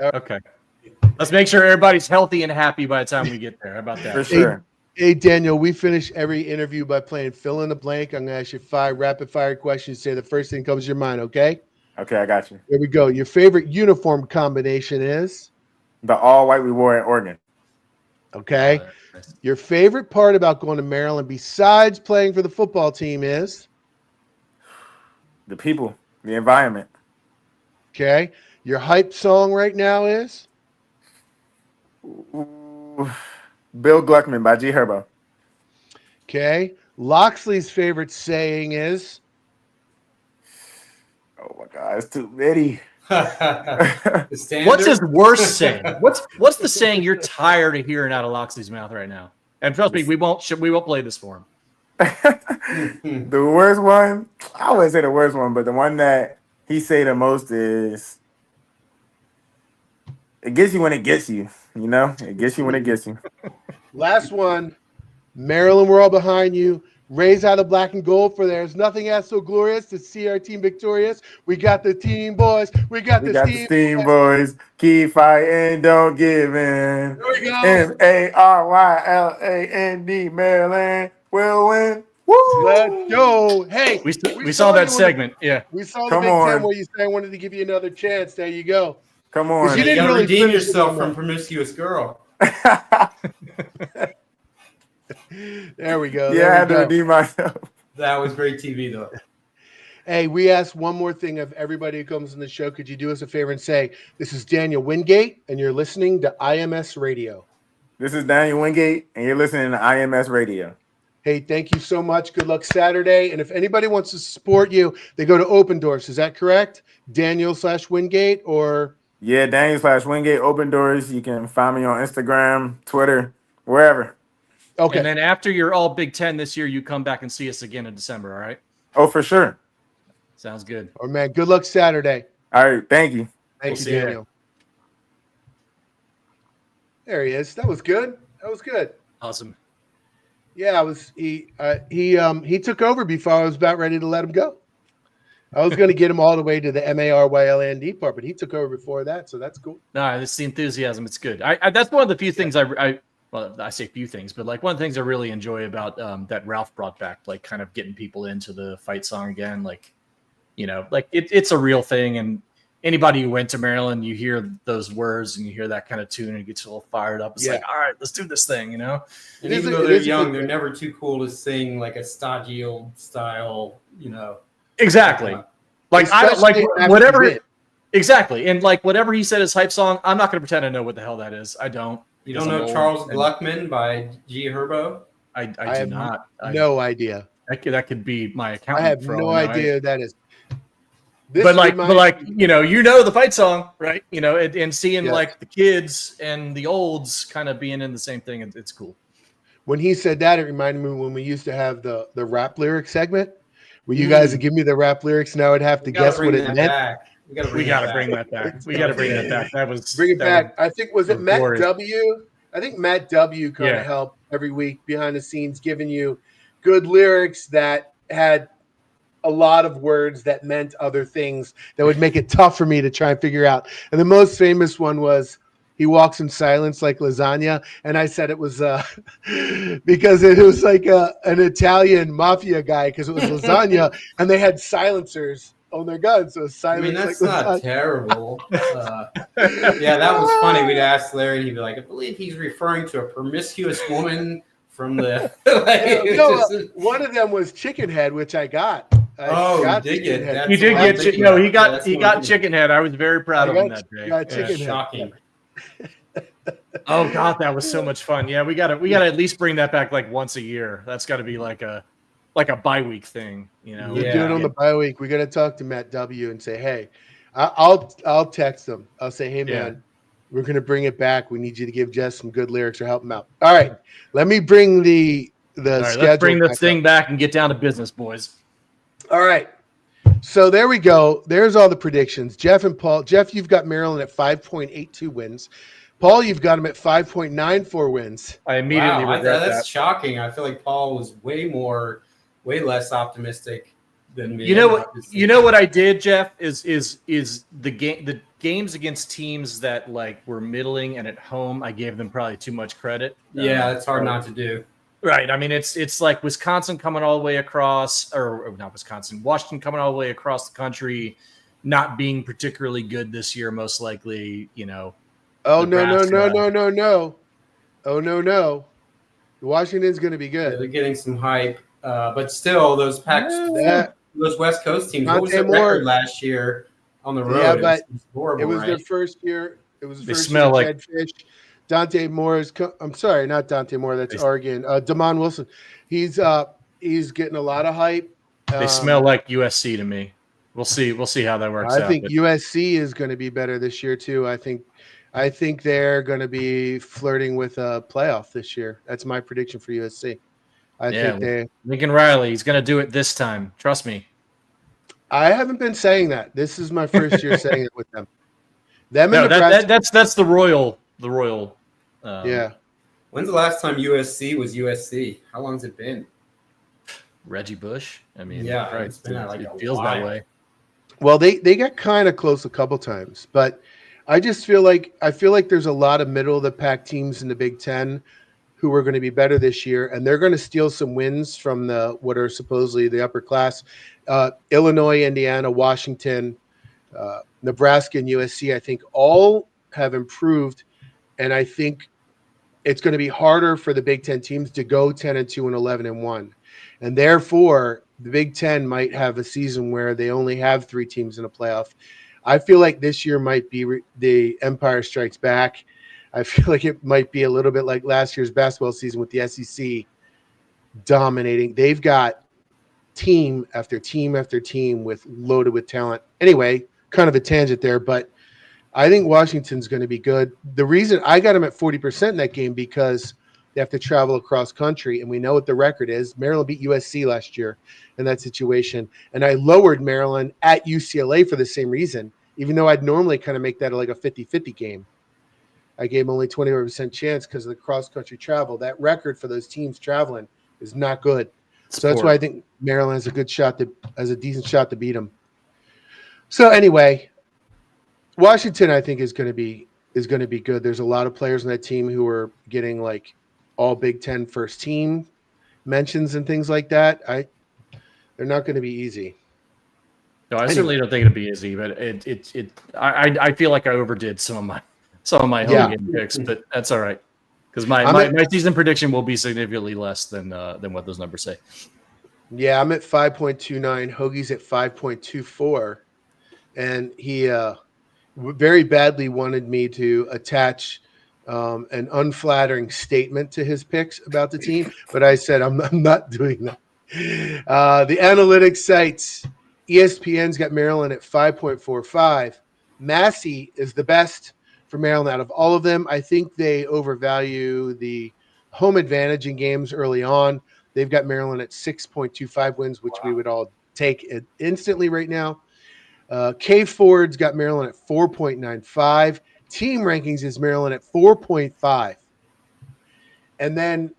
Let's make sure everybody's healthy and happy by the time we get there. How about that?
For sure.
Hey, Daniel, we finish every interview by playing fill in the blank. I'm going to ask you 5 rapid-fire questions. Say the first thing comes to your mind, okay?
Okay, I got you.
Here we go. Your favorite uniform combination is?
The all-white we wore in Oregon.
Okay. Your favorite part about going to Maryland besides playing for the football team is?
The people, the environment.
Okay. Your hype song right now is?
Ooh, Bill Gluckman by G Herbo.
Okay. Locksley's favorite saying is?
Oh my God, it's too many.
What's his worst saying? What's the saying you're tired of hearing out of Locksley's mouth right now? And trust me, we won't play this for him.
The worst one, I wouldn't say the worst one, but the one that he say the most is, it gets you when it gets you. It gets you when it gets you.
Last one. Maryland, we're all behind you. Raise out of black and gold, for there's nothing as so glorious to see our team victorious. We got the team, boys. We got the
team, boys. Keep fighting, don't give in.
There we go.
Maryland, Maryland will win. Woo!
Let's go. Hey,
we saw that segment. Yeah.
We saw the Big Ten where you said I wanted to give you another chance. There you go.
Come on.
You didn't really redeem yourself from promiscuous girl.
There we go.
Yeah, I had to redeem myself.
That was great TV, though.
Hey, we asked one more thing of everybody who comes on the show. Could you do us a favor and say, this is Daniel Wingate, and you're listening to IMS Radio.
This is Daniel Wingate, and you're listening to IMS Radio.
Hey, thank you so much. Good luck Saturday. And if anybody wants to support you, they go to Open Doors. Is that correct? Daniel/Wingate or?
Yeah, Daniel/Wingate, Open Doors. You can find me on Instagram, Twitter, wherever.
Okay.
And then after you're all Big Ten this year, you come back and see us again in December. All right.
Oh, for sure.
Sounds good.
Oh man, good luck Saturday.
All right. Thank you.
Thank
We'll
you,
see you
Daniel. There he is. That was good. That was good.
Awesome.
Yeah, he took over before I was about ready to let him go. I was going to get him all the way to the MARYLAND part, but he took over before that, so that's cool.
No, it's the enthusiasm. It's good. I that's one of the few things I say few things, but like one of the things I really enjoy about that Ralph brought back, like kind of getting people into the fight song again. Like, you know, like it's a real thing. And anybody who went to Maryland, you hear those words and you hear that kind of tune and it gets a little fired up. It's like, all right, let's do this thing, you know?
And even though they're young, they're never too cool to sing like a stodgy old style, you know.
Exactly. Like I don't like whatever. Exactly. And like whatever he said his hype song, I'm not going to pretend I know what the hell that is. I don't.
You don't know Charles Gluckman by G Herbo?
I do not.
No idea.
That could be my accountant.
I have no idea who that is.
But like you know the fight song, right? You know, and seeing like the kids and the olds kind of being in the same thing, it's cool.
When he said that, it reminded me when we used to have the rap lyric segment where you guys would give me the rap lyrics and I would have to guess what it meant.
We got to bring that back. We got to bring that back. That was
bring it back. I think was it Matt
glorious.
W. I think Matt W. kind of helped every week behind the scenes, giving you good lyrics that had a lot of words that meant other things that would make it tough for me to try and figure out. And the most famous one was he walks in silence like lasagna. And I said it was because it was like an Italian mafia guy because it was lasagna and they had silencers on their guns. So silence.
I mean, that's like not terrible. Yeah, that was funny. We'd ask Larry and he'd be like, I believe he's referring to a promiscuous woman from the
one of them was Chicken Head, which I got.
He got Chicken Head. I was very proud of him that day.
Shocking.
Oh God, that was so much fun. Yeah, we gotta at least bring that back like once a year. That's got to be like a bye-week thing, you know.
We do it on the bye week. We got to talk to Matt W. and say, hey, I'll text him. I'll say, hey man, we're gonna bring it back. We need you to give Jess some good lyrics or help him out. All right, let me bring the schedule.
Let's bring this thing back and get down to business, boys.
All right. So there we go. There's all the predictions. Jeff and Paul. Jeff, you've got Maryland at 5.82 wins. Paul, you've got him at 5.94 wins.
I immediately regret that.
That's shocking. I feel like Paul was way less optimistic than me.
You know what I did, Jeff, is the games against teams that like were middling and at home, I gave them probably too much credit.
Yeah, it's hard not to do.
Right. I mean, it's like Wisconsin coming all the way across, or not Wisconsin, Washington coming all the way across the country, not being particularly good this year, most likely, you know.
Oh, no. Oh, no. Washington's going to be good.
Yeah, they're getting some hype. But still, those those West Coast teams, what was their record last year on the road?
Yeah, but
horrible,
it was their first year. It was the first
year
year Ted Fish. Dante Moore is. I'm sorry, not Dante Moore. That's Oregon. Damon Wilson. He's getting a lot of hype.
They smell like USC to me. We'll see. We'll see how that works out.
I think USC is going to be better this year too. I think they're going to be flirting with a playoff this year. That's my prediction for USC. I think
Lincoln Riley. He's going to do it this time. Trust me.
I haven't been saying that. This is my first year saying it with them.
That's the Royal.
Yeah.
When's the last time USC was USC? How long's it been?
Reggie Bush. I mean,
yeah,
right.
It's been
it feels that way.
Well, they got kind of close a couple times, but I just feel like there's a lot of middle of the pack teams in the Big Ten who are going to be better this year, and they're going to steal some wins from what are supposedly the upper class. Illinois, Indiana, Washington, Nebraska, and USC, I think all have improved. And I think it's going to be harder for the Big Ten teams to go 10-2 and 11-1. And therefore, the Big Ten might have a season where they only have 3 teams in a playoff. I feel like this year might be the Empire Strikes Back. I feel like it might be a little bit like last year's basketball season with the SEC dominating. They've got team after team after team loaded with talent. Anyway, kind of a tangent there, but I think Washington's going to be good. The reason I got them at 40% in that game because They have to travel across country, and we know what the record is. Maryland beat USC last year in that situation, and I lowered Maryland at UCLA for the same reason, even though I'd normally kind of make that like a 50-50 game. I gave them only 20% chance because of the cross-country travel. That record for those teams traveling is not good. So that's why I think Maryland has a decent shot to beat them. So anyway, Washington, I think, is going to be good. There's a lot of players on that team who are getting like all Big Ten first team mentions and things like that. They're not going to be easy.
No, I certainly don't think it'll be easy, but I feel like I overdid some of my home game picks, but that's all right because my season prediction will be significantly less than what those numbers say.
Yeah, I'm at 5.29. Hoagie's at 5.24, and he very badly wanted me to attach an unflattering statement to his picks about the team, but I said I'm not doing that. The analytics sites, ESPN's got Maryland at 5.45. Massey is the best for Maryland out of all of them. I think they overvalue the home advantage in games early on. They've got Maryland at 6.25 wins, which we would all take it instantly right now. K Ford's got Maryland at 4.95. Team rankings is Maryland at 4.5. And then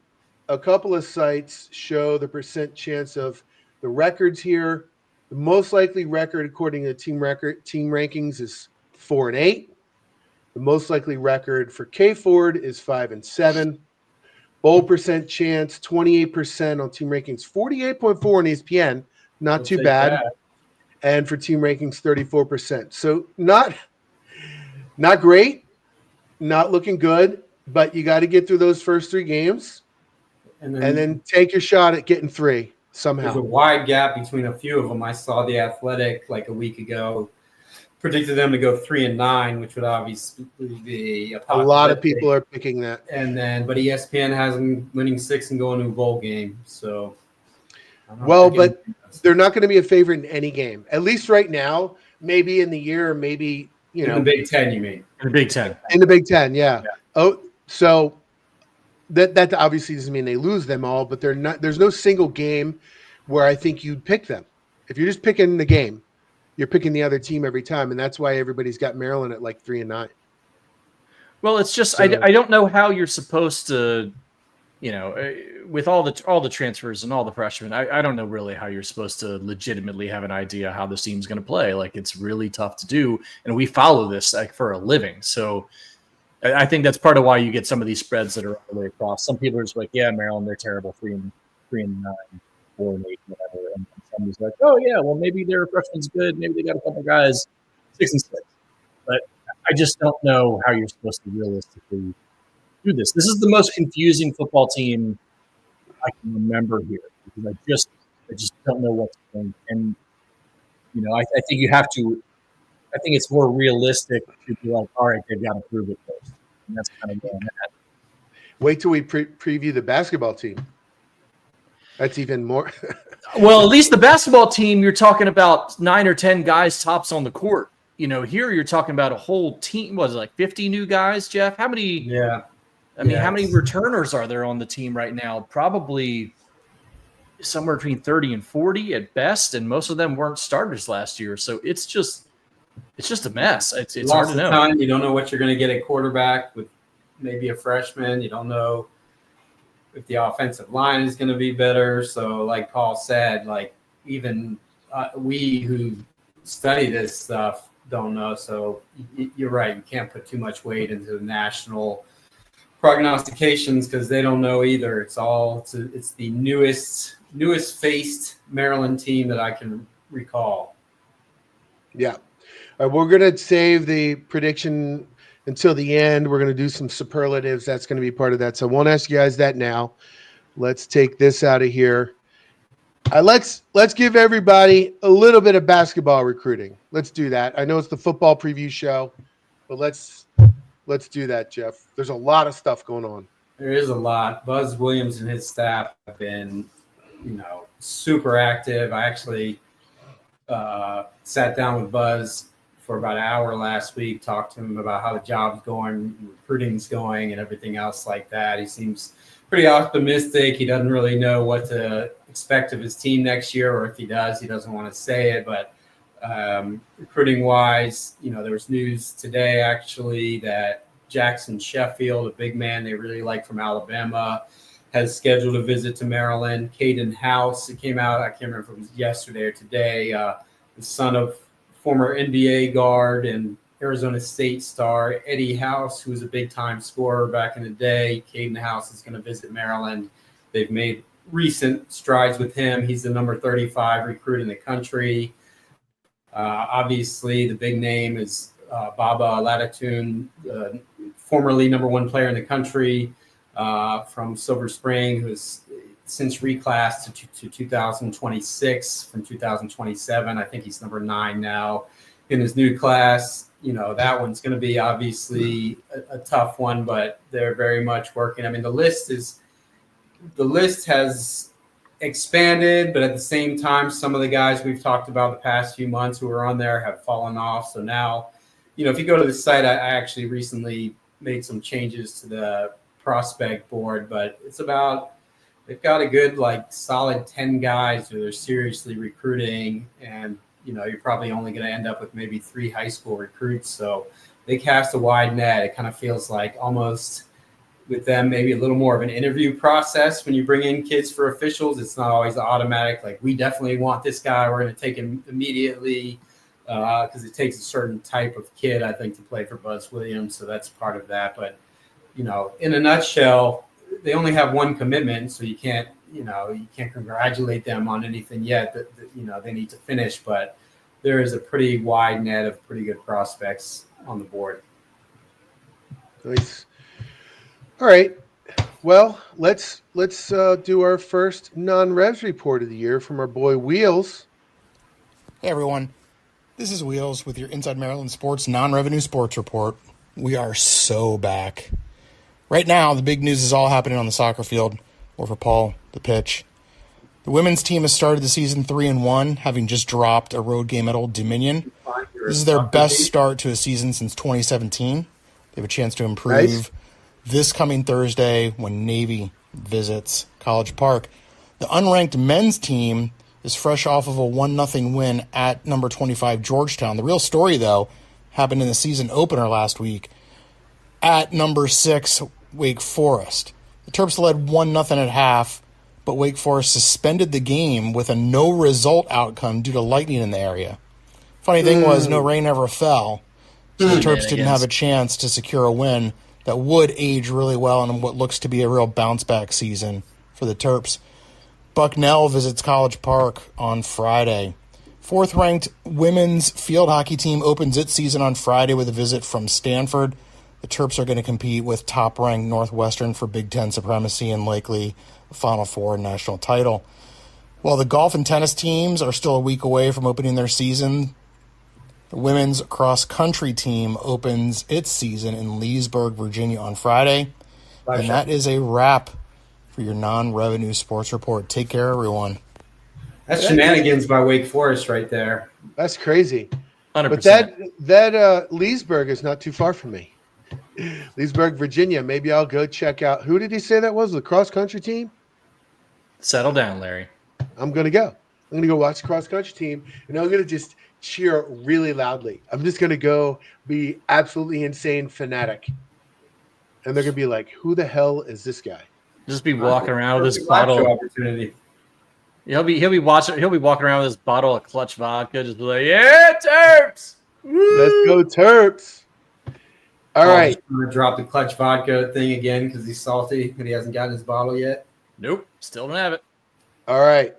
a couple of sites show the percent chance of the records here. The most likely record, according to team rankings, is 4-8. The most likely record for K Ford is 5-7. Bowl percent chance, 28% on team rankings, 48.4 on ESPN. Not too bad. And for team rankings, 34%. So not great, not looking good, but you got to get through those first 3 games and then take your shot at getting 3 somehow.
There's a wide gap between a few of them. I saw The Athletic like a week ago predicted them to go 3-9, which would obviously be
a lot of people are picking that.
But ESPN has them winning 6 and going to a bowl game. So,
but they're not going to be a favorite in any game, at least right now. Maybe in the year, maybe in
the Big Ten. You mean
in the Big Ten?
In the Big Ten, yeah. Oh, so that obviously doesn't mean they lose them all, but they're not. There's no single game where I think you'd pick them. If you're just picking the game, you're picking the other team every time, and that's why everybody's got Maryland at like 3-9.
Well, it's just I don't know how you're supposed to, with all the transfers and all the freshmen. I don't know really how you're supposed to legitimately have an idea how this team's going to play. Like, it's really tough to do, and we follow this like for a living. So I think that's part of why you get some of these spreads that are all the way across. Some people are just like, yeah, Maryland, they're terrible, 3-9, 4-8, whatever. And somebody's like, oh yeah, well maybe their freshman's good, maybe they got a couple guys 6-6. But I just don't know how you're supposed to realistically do this. This is the most confusing football team I can remember here because I just don't know what's going. And I think you have to. I think it's more realistic to be like, all right, they've got to prove it first, and that's kind of going at.
Wait till we preview the basketball team. That's even more.
Well, at least the basketball team, you're talking about 9 or 10 guys tops on the court. Here you're talking about a whole team. Was it like 50 new guys, Jeff? How many?
Yeah.
How many returners are there on the team right now? Probably somewhere between 30 and 40 at best, and most of them weren't starters last year. So it's just a mess. It's hard to know.
Time. You don't know what you're going to get at quarterback with maybe a freshman. You don't know if the offensive line is going to be better. So like Paul said, like even we who study this stuff don't know. So you're right. You can't put too much weight into the national prognostications because they don't know either. It's the newest faced Maryland team that I can recall.
Yeah. We're going to save the prediction until the end. We're going to do some superlatives. That's going to be part of that. So I won't ask you guys that now. Let's take this out of here. Let's give everybody a little bit of basketball recruiting. Let's do that. I know it's the football preview show, but let's do that, Jeff. There's a lot of stuff going on.
There is a lot. Buzz Williams and his staff have been, super active. I actually sat down with Buzz for about an hour last week, talked to him about how the job's going, recruiting's going, and everything else like that. He seems pretty optimistic. He doesn't really know what to expect of his team next year, or if he does, he doesn't want to say it. But recruiting wise, there was news today actually that Jackson Sheffield, a big man they really like from Alabama, has scheduled a visit to Maryland. Caden House, it came out, I can't remember if it was yesterday or today, the son of former NBA guard and Arizona State star Eddie House, who was a big-time scorer back in the day. Caden House is going to visit Maryland. They've made recent strides with him. He's the number 35 recruit in the country. Obviously, the big name is Baba Latitune, formerly number 1 player in the country from Silver Spring, who's since reclassed to 2026 from 2027. I think he's number 9 now in his new class. That one's going to be obviously a tough one, but they're very much working. I mean, the list has expanded, but at the same time, some of the guys we've talked about the past few months who were on there have fallen off. So now, if you go to the site, I actually recently made some changes to the prospect board, but they've got a good, solid 10 guys who they're seriously recruiting. And, you're probably only going to end up with maybe 3 high school recruits. So they cast a wide net. It kind of feels like almost with them, maybe a little more of an interview process when you bring in kids for officials. It's not always automatic. We definitely want this guy. We're going to take him immediately because it takes a certain type of kid, I think, to play for Buzz Williams. So that's part of that. But, in a nutshell, they only have 1 commitment, so you can't congratulate them on anything yet that they need to finish. But there is a pretty wide net of pretty good prospects on the board.
Nice. All right. Well, let's do our first non-revs report of the year from our boy Wheels.
Hey everyone, this is Wheels with your Inside Maryland Sports non-revenue sports report. We are so back. Right now, the big news is all happening on the soccer field, or for Paul, the pitch. The women's team has started the season 3-1, having just dropped a road game at Old Dominion. This is their best start to a season since 2017. They have a chance to improve this coming Thursday when Navy visits College Park. The unranked men's team is fresh off of a 1-0 win at number 25 Georgetown. The real story, though, happened in the season opener last week at number 6 Wake Forest. The Terps led 1-0 at half, but Wake Forest suspended the game with a no-result outcome due to lightning in the area. Funny thing was, no rain ever fell, so the Terps didn't have a chance to secure a win that would age really well in what looks to be a real bounce-back season for the Terps. Bucknell visits College Park on Friday. 4th-ranked women's field hockey team opens its season on Friday with a visit from Stanford. The Terps are going to compete with top-ranked Northwestern for Big Ten supremacy and likely a Final Four national title. While the golf and tennis teams are still a week away from opening their season, the women's cross-country team opens its season in Leesburg, Virginia on Friday. And that is a wrap for your non-revenue sports report. Take care, everyone.
That's shenanigans by Wake Forest right there.
That's crazy.
100%.
But that Leesburg is not too far from me. Leesburg, Virginia. Maybe I'll go check out. Who did he say that was? The cross-country team?
Settle down, Larry.
I'm going to go. I'm going to go watch the cross-country team, and I'm going to just cheer really loudly. I'm just going to go be absolutely insane fanatic. And they're going to be like, who the hell is this guy?
Just be walking around with this bottle.
Opportunity.
He'll be walking around with this bottle of Clutch vodka, just be like, yeah, Terps. Woo!
Let's go Terps. All right.
He's going to drop the Clutch vodka thing again because he's salty and he hasn't gotten his bottle yet.
Nope, still don't have it.
All right.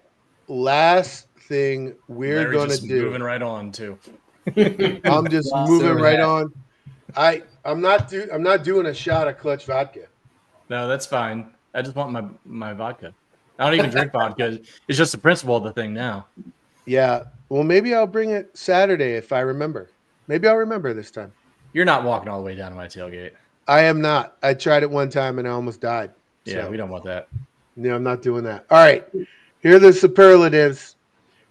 Last thing we're going to do.
Moving right on too.
I'm just moving right on. I'm not doing a shot of Clutch vodka.
No, that's fine. I just want my vodka. I don't even drink vodka. It's just the principle of the thing now.
Yeah. Well, maybe I'll bring it Saturday if I remember. Maybe I'll remember this time.
You're not walking all the way down to my tailgate.
I am not. I tried it one time and I almost died.
Yeah,
So,
we don't want that.
no, I'm not doing that. All right. Here are the superlatives.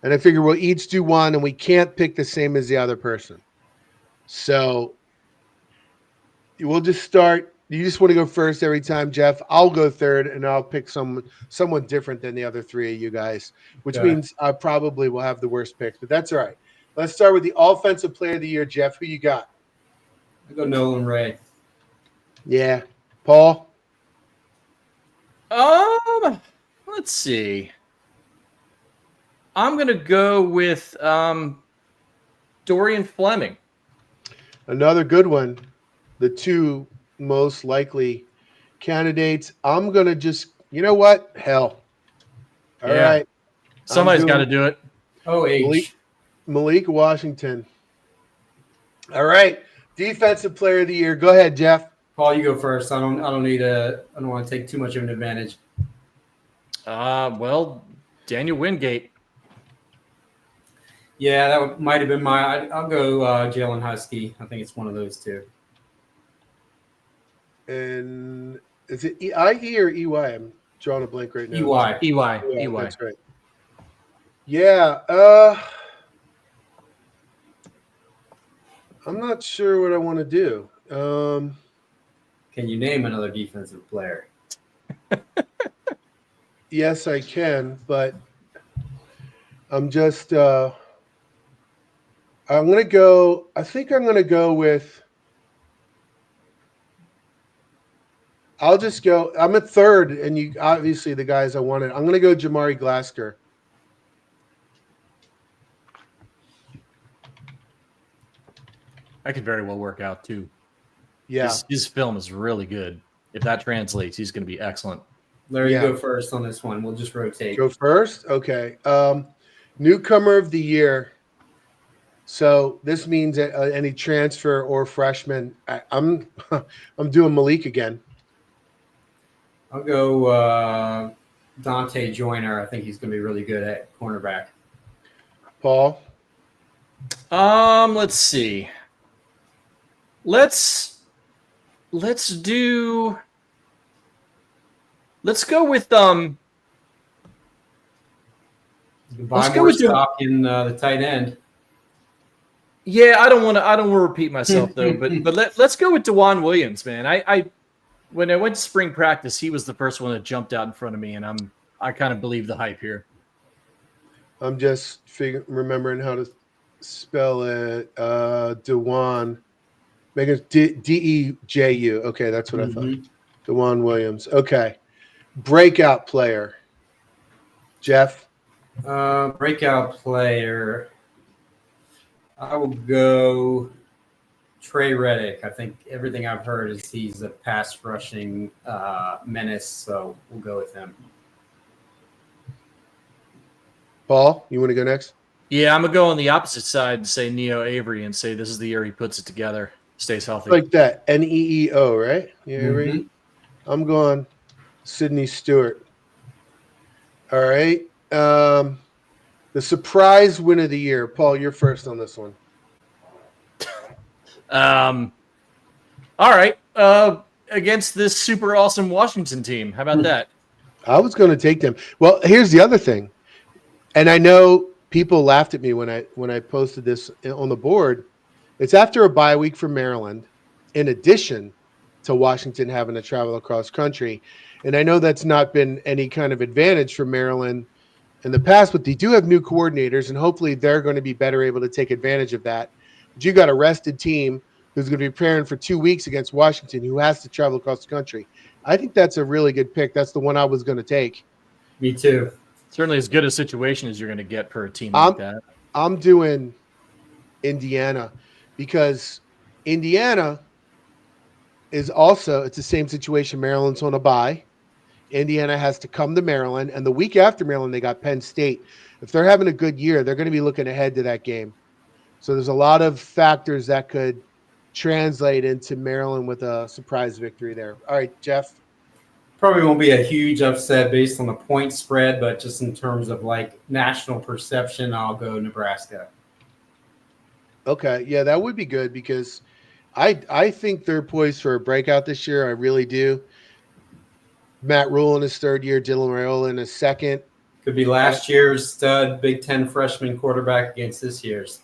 And I figure we'll each do one and we can't pick the same as the other person. So we'll just start You just want to go first every time, Jeff. I'll go third, and I'll pick someone different than the other three of you guys, which means I probably will have the worst picks, but that's all right. Let's start with the offensive player of the year, Jeff. Who you got?
I go Nolan Ray.
Yeah. Paul?
Let's see. I'm going to go with Dorian Fleming.
Another good one. The two most likely candidates. I'm going to just, you know what? Hell. All right.
Somebody's got to do it.
Malik Washington. All right. Defensive player of the year. Go ahead, Jeff.
Paul, you go first. I don't want to take too much of an advantage.
Well, Daniel Wingate.
Yeah, that might have been I'll go Jalen Husky. I think it's one of those two.
And is it IE or EY? I'm drawing a blank right now.
EY.
That's right. Yeah. I'm not sure what I want to do.
Can you name another defensive player?
Yes, I can, but I'm just I'm going to go – I think I'm going to go with – I'll just go – I'm at third, and you obviously the guys I wanted. I'm going to go Jamari Glasker.
That could very well work out, too.
Yeah.
His film is really good. If that translates, he's going to be excellent.
Larry, you go first on this one. We'll just rotate.
Go first? Okay. Newcomer of the year. So this means any transfer or freshman. I'm doing Malik again.
I'll go Dante Joyner. I think he's going to be really good at cornerback.
Paul?
Let's see. Let's go with
in the tight end.
Yeah, I don't want to repeat myself though, but let's go with DeJuan Williams, man. I when I went to spring practice, he was the first one that jumped out in front of me, and I kind of believe the hype here.
I'm just remembering how to spell it. DeJuan. Make it Deju. Okay, that's what I thought. DeJuan Williams. Okay. Breakout player. Jeff?
Breakout player. I will go Trey Reddick. I think everything I've heard is he's a pass rushing menace, so we'll go with him.
Paul, you want to go next?
Yeah, I'm going to go on the opposite side and say Neo Avery and say this is the year he puts it together, stays healthy.
Like that. Neeo, right? Yeah, Avery? I'm going Sidney Stewart. All right. The surprise win of the year. Paul, you're first on this one.
All right. Against this super awesome Washington team. How about that?
I was going to take them. Well, here's the other thing. And I know people laughed at me when I posted this on the board. It's after a bye week for Maryland, in addition to Washington having to travel across country. And I know that's not been any kind of advantage for Maryland in the past, but they do have new coordinators, and hopefully they're going to be better able to take advantage of that. But you got a rested team who's going to be preparing for 2 weeks against Washington, who has to travel across the country. I think that's a really good pick. That's the one I was going to take.
Me too.
Certainly as good a situation as you're going to get for a team like that.
I'm doing Indiana because Indiana is also, it's the same situation. Maryland's on a bye. Indiana has to come to Maryland, and the week after Maryland, they got Penn State. If they're having a good year, they're going to be looking ahead to that game. So there's a lot of factors that could translate into Maryland with a surprise victory there. All right, Jeff.
Probably won't be a huge upset based on the point spread, but just in terms of like national perception, I'll go Nebraska.
Okay, yeah, that would be good because I think they're poised for a breakout this year. I really do. Matt Rule in his third year, Dylan Raiola in his second.
Could be last year's stud Big Ten freshman quarterback against this year's.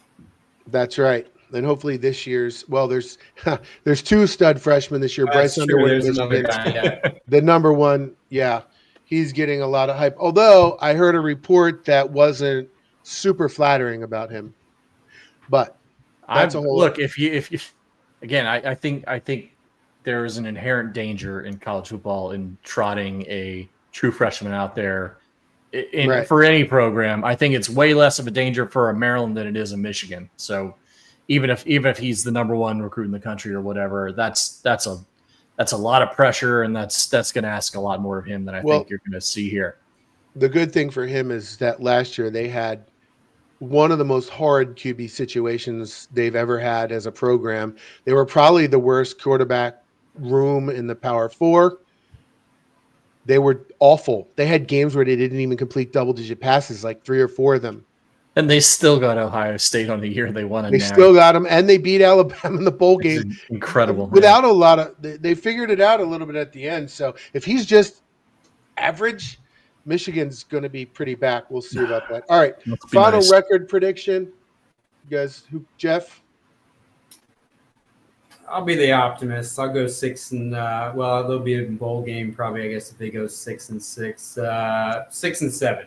That's right. And hopefully this year's there's two stud freshmen this year. Bryce Underwood,
There's another
Michigan,
guy. Yeah.
the number one. Yeah, he's getting a lot of hype. Although I heard a report that wasn't super flattering about him. But that's a whole
look. If you again, I think there is an inherent danger in college football in trotting a true freshman out there. For any program, I think it's way less of a danger for a Maryland than it is a Michigan. So even if he's the number one recruit in the country or whatever, that's a lot of pressure, and that's going to ask a lot more of him than I think you're going to see here.
The good thing for him is that last year they had one of the most horrid QB situations they've ever had as a program. They were probably the worst quarterback room in the Power Four. They were awful. They had games where they didn't even complete double-digit passes, like 3 or 4 of them.
And they still got Ohio State on the year they won.
They still got them, and they beat Alabama in the bowl game.
Incredible.
Without a lot of – they figured it out a little bit at the end. So if he's just average, Michigan's going to be pretty back. We'll see about that. All right, final record prediction. You guys, Jeff?
I'll be the optimist. I'll go 6 and they'll be in bowl game probably. I guess if they go 6-6, 6 and 7.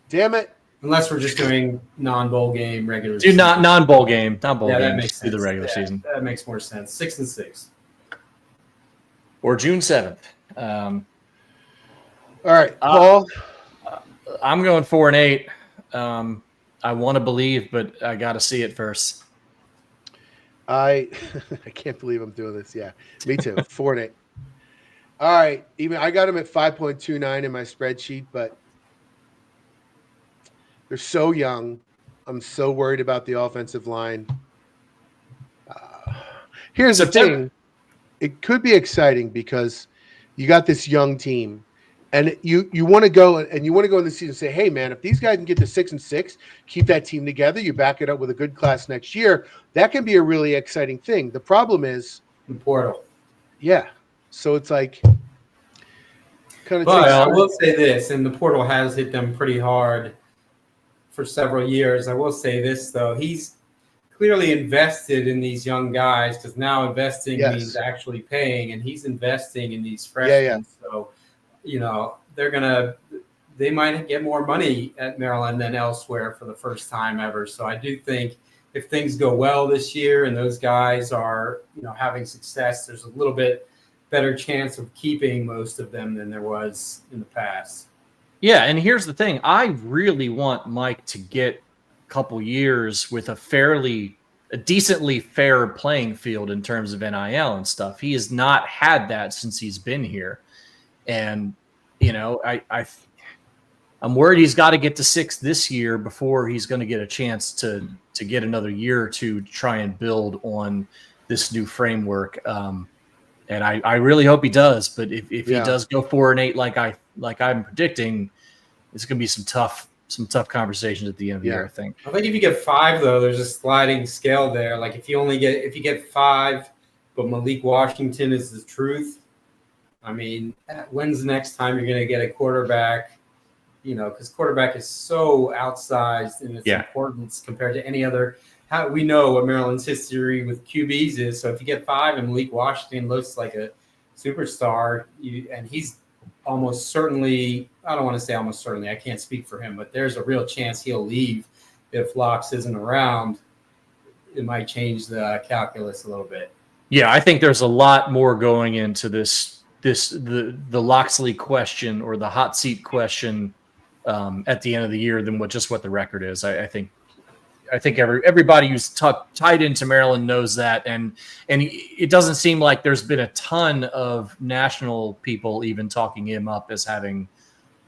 Damn it!
Unless we're just doing non-bowl game regular.
Do not non-bowl game, non-bowl game.
That makes sense.
Do the regular season.
That makes more sense. 6 and 6.
Or June 7th.
All right, Paul.
I'm going 4 and 8. I want to believe, but I got to see it first.
I can't believe I'm doing this. Yeah, me too. 4 and 8. All right, even I got them at 5.29 in my spreadsheet, but they're so young. I'm so worried about the offensive line. Here's the thing: it could be exciting because you got this young team, and you want to go in the season and say, "Hey, man, if these guys can get to 6 and 6, keep that team together. You back it up with a good class next year. That can be a really exciting thing." The problem is
the portal.
Yeah, so it's like kind of.
But I will say this, and the portal has hit them pretty hard for several years. I will say this though: he's clearly invested in these young guys because now investing means actually paying, and he's investing in these freshmen. So, they might get more money at Maryland than elsewhere for the first time ever. So I do think if things go well this year and those guys are, having success, there's a little bit better chance of keeping most of them than there was in the past.
Yeah, and here's the thing. I really want Mike to get a couple years with a decently fair playing field in terms of NIL and stuff. He has not had that since he's been here. And, I'm worried he's got to get to 6 this year before he's going to get a chance to get another year or two to try and build on this new framework. And I really hope he does. But if he does go 4 and 8 like I'm predicting, it's going to be some tough conversations at the end of the year. I think
if you get 5 though, there's a sliding scale there. Like if you get 5, but Malik Washington is the truth. I mean, when's the next time you're going to get a quarterback? Because quarterback is so outsized in its importance compared to any other. We know what Maryland's history with QBs is. So if you get 5 and Malik Washington looks like a superstar, and he's almost certainly, I don't want to say almost certainly, I can't speak for him, but there's a real chance he'll leave if Locks isn't around. It might change the calculus a little bit.
Yeah, I think there's a lot more going into the Locksley question or the hot seat question at the end of the year than what the record is. I think everybody who's tied into Maryland knows that, and it doesn't seem like there's been a ton of national people even talking him up as having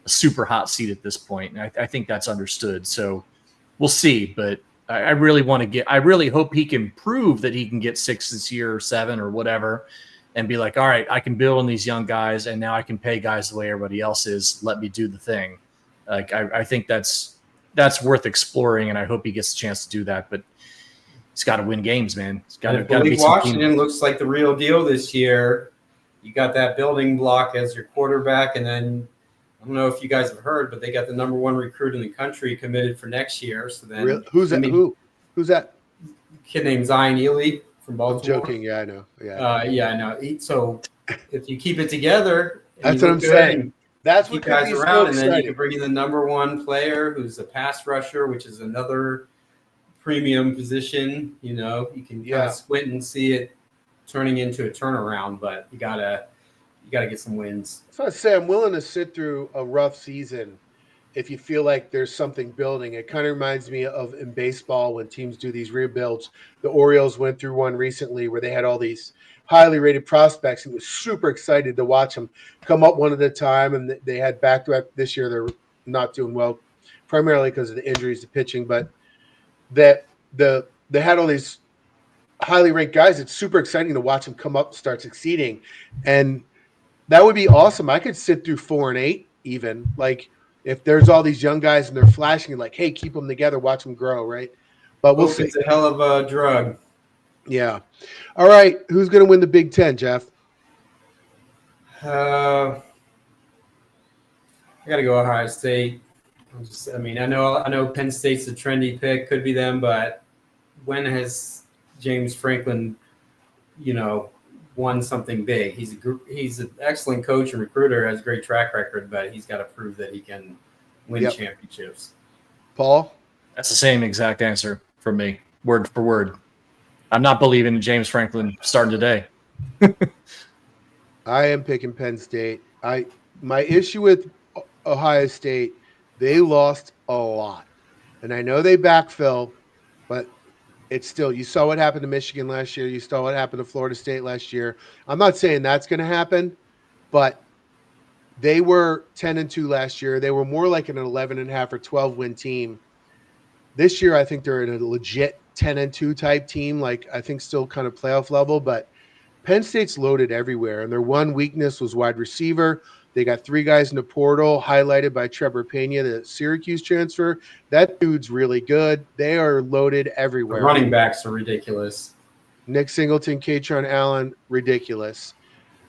a super hot seat at this point. And I think that's understood. So we'll see, but I really hope he can prove that he can get 6 this year or 7 or whatever, and be like, all right, I can build on these young guys, and now I can pay guys the way everybody else is. Let me do the thing. Like I think that's worth exploring, and I hope he gets a chance to do that. But he's got to win games, man. He's got to be.
Washington looks like the real deal this year. You got that building block as your quarterback, and then I don't know if you guys have heard, but they got the number 1 recruit in the country committed for next year. So then
who's that? Who? Who's that?
Kid named Zion Ely from
I'm
Baltimore.
joking. Yeah, I know. Yeah.
Yeah, I know. So if you keep it together, and
That's
you
what
look
I'm
good
saying.
and
That's
keep
what could
guys
be
around,
so
and then you
exciting.
can bring in the number one player who's a pass rusher, which is another premium position. You can kind of squint and see it turning into a turnaround, but you gotta get some wins.
So I say I'm willing to sit through a rough season if you feel like there's something building. It kind of reminds me of in baseball when teams do these rebuilds. The Orioles went through one recently where they had all these highly rated prospects. It was super excited to watch them come up one at a time, and they had back-to-back. This year they're not doing well, primarily because of the injuries to pitching, but they had all these highly ranked guys. It's super exciting to watch them come up and start succeeding, and that would be awesome. I could sit through 4 and 8 even. Like if there's all these young guys and they're flashing, like, hey, keep them together, watch them grow, right? But we'll see.
It's a hell of a drug.
Yeah. All right. Who's going to win the Big Ten, Jeff?
I got to go Ohio State. I know Penn State's a trendy pick, could be them, but when has James Franklin, won something big? He's an excellent coach and recruiter, has a great track record, but he's got to prove that he can win championships.
Paul?
That's the same exact answer from me, word for word. I'm not believing in James Franklin starting today.
I am picking Penn State. My issue with Ohio State, they lost a lot. And I know they backfill, but it's still, you saw what happened to Michigan last year. You saw what happened to Florida State last year. I'm not saying that's going to happen, but they were 10-2 last year. They were more like an 11.5 or 12 win team. This year, I think they're at a legit 10-2 type team. Like I think still kind of playoff level, but Penn State's loaded everywhere. And their one weakness was wide receiver. They got 3 guys in the portal, highlighted by Trevor Pena, the Syracuse transfer. That dude's really good. They are loaded everywhere.
The running backs are ridiculous.
Nick Singleton, Katron Allen, ridiculous,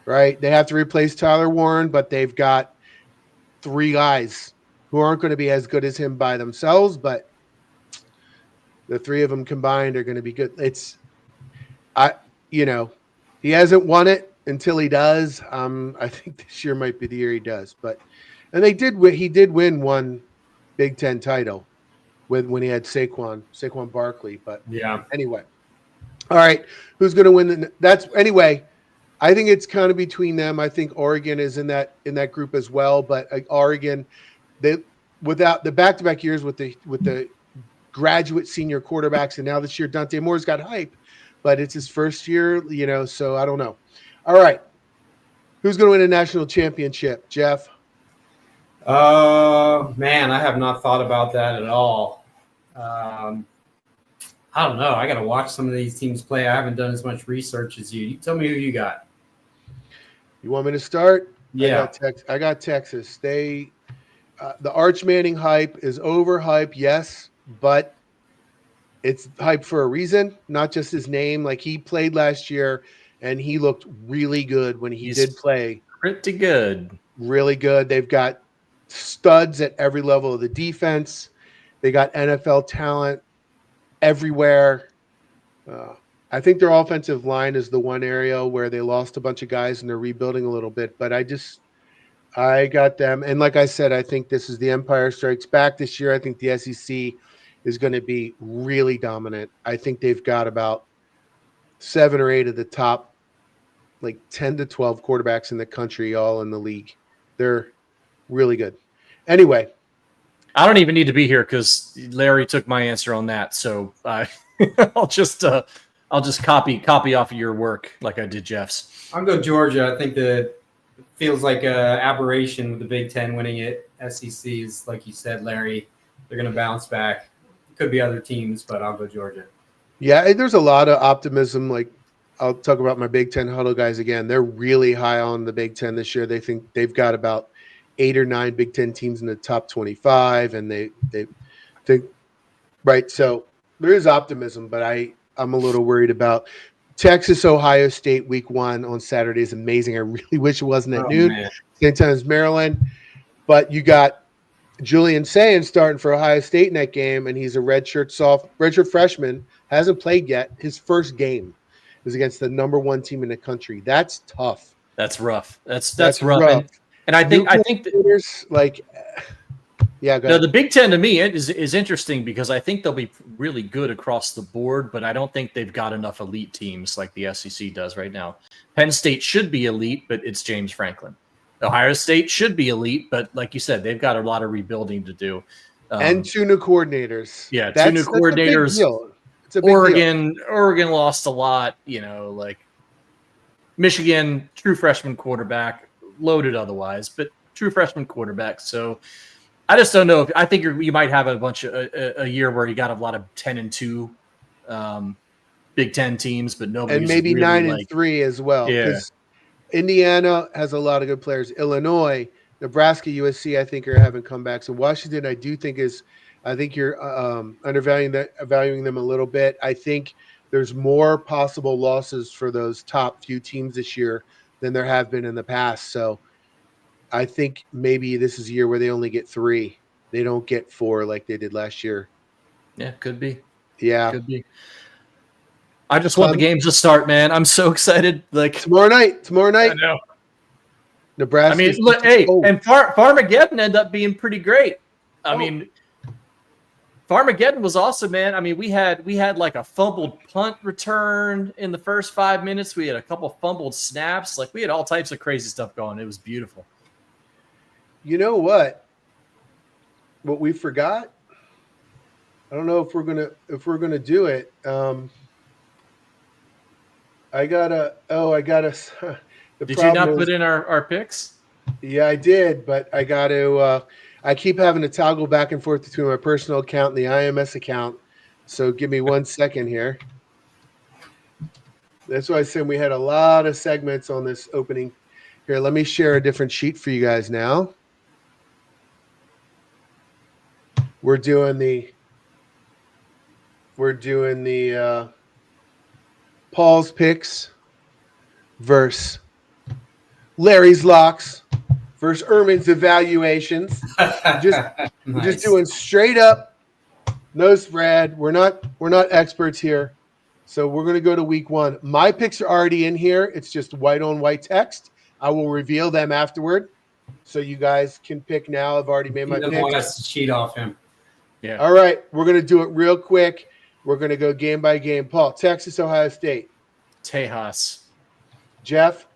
right? They have to replace Tyler Warren, but they've got 3 guys who aren't going to be as good as him by themselves, but the 3 of them combined are going to be good. He hasn't won it until he does. I think this year might be the year he does. And he did win one Big Ten title when he had Saquon Barkley. But
yeah,
anyway, all right, who's going to win? Anyway. I think it's kind of between them. I think Oregon is in that group as well. But Oregon, without the back-to-back years with the graduate senior quarterbacks, and now this year Dante Moore's got hype, but it's his first year, so I don't know. All right. Who's going to win a national championship, Jeff?
Man, I have not thought about that at all. I don't know. I got to watch some of these teams play. I haven't done as much research as you. You tell me who you got.
You want me to start?
Yeah.
I got Texas. The Arch Manning hype is overhyped, yes, but it's hype for a reason, not just his name. Like he played last year, and he looked really good when he did play.
Pretty good.
Really good. They've got studs at every level of the defense. They got NFL talent everywhere. I think their offensive line is the one area where they lost a bunch of guys and they're rebuilding a little bit. But I got them. And like I said, I think this is the Empire Strikes Back this year. I think the SEC is going to be really dominant. I think they've got about 7 or 8 of the top, like 10 to 12 quarterbacks in the country, all in the league. They're really good. Anyway.
I don't even need to be here because Larry took my answer on that. So I'll just copy off of your work like I did Jeff's.
I'll go Georgia. I think that feels like an aberration with the Big Ten winning it. SEC is, like you said, Larry, they're going to bounce back. Could be other teams, but I'll go Georgia.
Yeah, there's a lot of optimism. Like I'll talk about my Big Ten huddle guys again. They're really high on the Big Ten this year. They think they've got about 8 or 9 Big Ten teams in the top 25, and they think right. So there is optimism, but I'm a little worried about Texas, Ohio State week 1 on Saturday is amazing. I really wish it wasn't at noon.
Man.
Same time as Maryland, but you got Julian Sayans starting for Ohio State in that game, and he's a redshirt freshman, hasn't played yet. His first game is against the number 1 team in the country. That's tough.
That's rough. That's rough. And I think
yeah. Go ahead.
The Big Ten to me is interesting because I think they'll be really good across the board, but I don't think they've got enough elite teams like the SEC does right now. Penn State should be elite, but it's James Franklin. Ohio State should be elite, but like you said, they've got a lot of rebuilding to do.
And 2 new coordinators.
Yeah, 2 new coordinators.
It's a big deal.
Oregon lost a lot. Like Michigan, true freshman quarterback, loaded otherwise, but true freshman quarterback. So I just don't know. I think you might have a year where you got a lot of 10-2 Big Ten teams, but nobody.
And maybe really 9-3 as well.
Yeah.
Indiana has a lot of good players. Illinois, Nebraska, USC, I think are having comebacks. And Washington, I think you're evaluating them a little bit. I think there's more possible losses for those top few teams this year than there have been in the past. So I think maybe this is a year where they only get 3. They don't get 4 like they did last year.
Yeah, could be.
Yeah.
Could be. I just want the games to start, man. I'm so excited. Like
tomorrow night.
I know.
Nebraska.
I mean, look, and Farmageddon ended up being pretty great. I mean, Farmageddon was awesome, man. I mean, we had like a fumbled punt return in the first 5 minutes. We had a couple fumbled snaps. Like we had all types of crazy stuff going. It was beautiful.
You know what? What we forgot? I don't know if we're gonna do it. I gotta.
Did you not put in our picks?
Yeah, I did, but I got to. I keep having to toggle back and forth between my personal account and the IMS account. So give me 1 second here. That's why I said we had a lot of segments on this opening. Here, let me share a different sheet for you guys now. We're doing the Paul's picks versus Larry's locks versus Ermin's evaluations. We're just doing straight up, no spread. We're not experts here. So we're going to go to week 1. My picks are already in here. It's just white on white text. I will reveal them afterward. So you guys can pick now. I've already made my picks.
He doesn't want us to cheat off him.
Yeah.
All right. We're going to do it real quick. We're going to go game by game. Paul, Texas, Ohio State.
Tejas.
Jeff.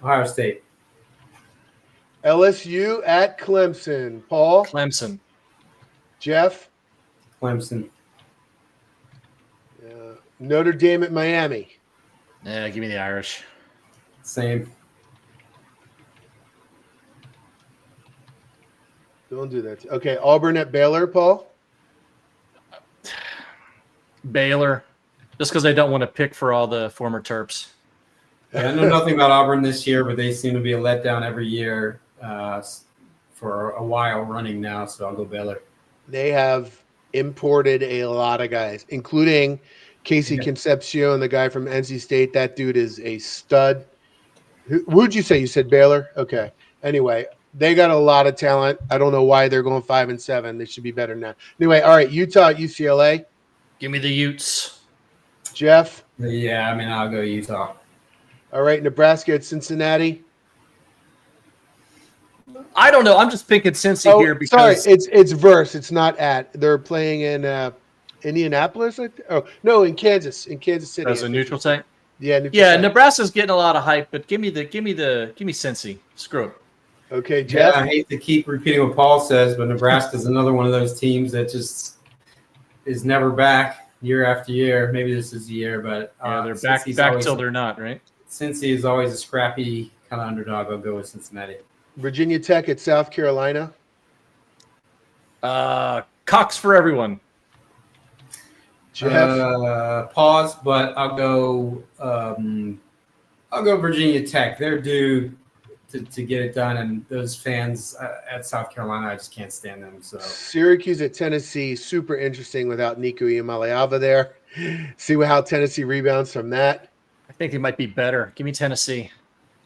Ohio State.
LSU at Clemson. Paul.
Clemson.
Jeff.
Clemson.
Notre Dame at Miami.
Yeah, give me the Irish.
Same.
Don't do that. Okay, Auburn at Baylor, Paul.
Baylor, just because I don't want to pick for all the former Terps.
Yeah, I know nothing about Auburn this year, but they seem to be a letdown every year for a while running now, so I'll go Baylor.
They have imported a lot of guys, including Casey Concepcion, the guy from NC State. That dude is a stud. Who'd you say? You said Baylor? Okay. Anyway, they got a lot of talent. I don't know why they're going 5-7. They should be better than that. Anyway, all right, Utah at UCLA.
Give me the Utes.
Jeff?
Yeah, I mean, I'll go Utah.
All right, Nebraska at Cincinnati.
I don't know. I'm just picking Cincy here because
it's verse. It's not at. They're playing in Indianapolis. In Kansas City.
That's a neutral site.
Yeah, neutral
yeah.
site.
Nebraska's getting a lot of hype, but give me Cincy. Screw it.
Okay, Jeff.
Yeah, I hate to keep repeating what Paul says, but Nebraska's another one of those teams that just is never back year after year. Maybe this is the year, but
they're back till they're not, right?
Cincy is always a scrappy kind of underdog. I'll go with Cincinnati.
Virginia Tech at South Carolina.
Cox for everyone.
Jeff.
Pause, but I'll go Virginia Tech. They're due to get it done, and those fans at South Carolina, I just can't stand them. So
Syracuse at Tennessee, super interesting without Nico Iamaleava there. See how Tennessee rebounds from that.
I think it might be better. Give me Tennessee.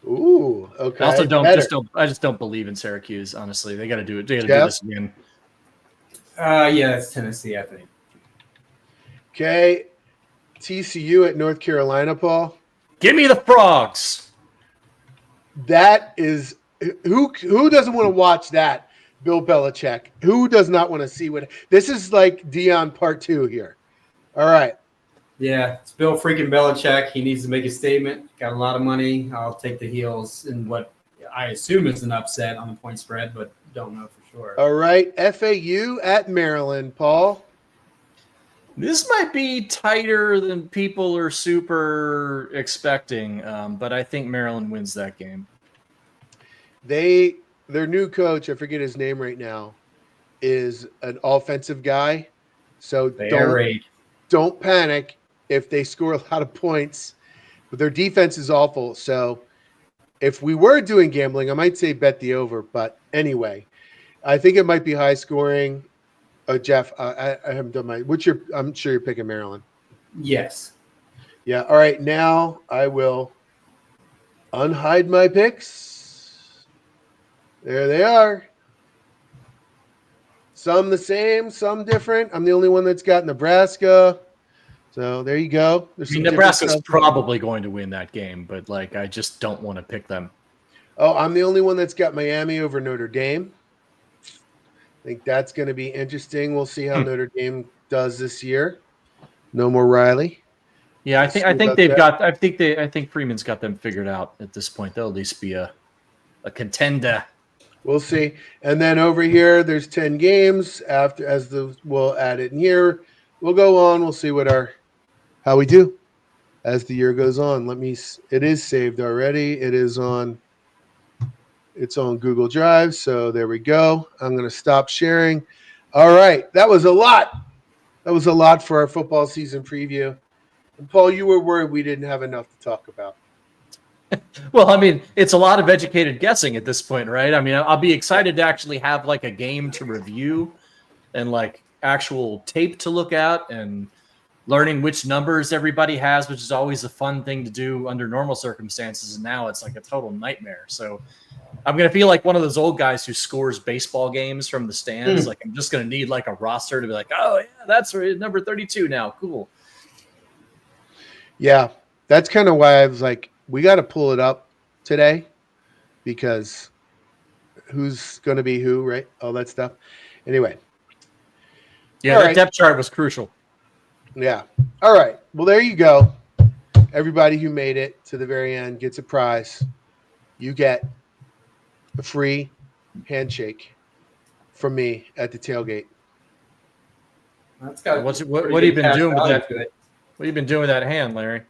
Ooh, okay.
I also
Better.
I just don't believe in Syracuse. Honestly, they got to do it. They got to do
Jeff?
this again.
Yeah, it's Tennessee, I think.
Okay. TCU at North Carolina, Paul.
Give me the Frogs.
That is who doesn't want to watch that? Bill Belichick. Who does not want to see what this is like? Dion part 2 here. All right.
Yeah, it's Bill freaking Belichick. He needs to make a statement. Got a lot of money. I'll take the heels in what I assume is an upset on the point spread, but don't know for sure.
All right. FAU at Maryland, Paul.
This might be tighter than people are super expecting, but I think Maryland wins that game.
Their new coach, I forget his name right now, is an offensive guy. So don't panic if they score a lot of points. But their defense is awful. So if we were doing gambling, I might say bet the over. But anyway, I think it might be high scoring. Jeff, I haven't done my. I'm sure you're picking Maryland.
Yes.
Yeah. All right. Now I will unhide my picks. There they are. Some the same, some different. I'm the only one that's got Nebraska. So there you go.
Nebraska's probably going to win that game, but I just don't want to pick them.
Oh, I'm the only one that's got Miami over Notre Dame. I think that's going to be interesting. We'll see how Notre Dame does this year. No more Riley.
Yeah, I think Freeman's got them figured out at this point. They'll at least be a contender.
We'll see. And then over here, there's 10 games. We'll add it in here. We'll go on. We'll see how we do as the year goes on. It is saved already. It's on Google Drive. So there we go. I'm going to stop sharing. All right. That was a lot. That was a lot for our football season preview. And Paul, you were worried we didn't have enough to talk about.
Well, I mean, it's a lot of educated guessing at this point, right? I mean, I'll be excited to actually have a game to review and actual tape to look at and learning which numbers everybody has, which is always a fun thing to do under normal circumstances. And now it's a total nightmare. So I'm going to feel like one of those old guys who scores baseball games from the stands. I'm just going to need a roster to be oh, yeah, that's number 32 now. Cool.
Yeah, that's kind of why I was we got to pull it up today because who's going to be who, right? All that stuff. Anyway.
Yeah, that depth chart was crucial.
Yeah. All right. Well, there you go. Everybody who made it to the very end gets a prize. You get a free handshake from me at the tailgate.
That's got
what have you been doing with that? What have you been doing with that hand, Larry?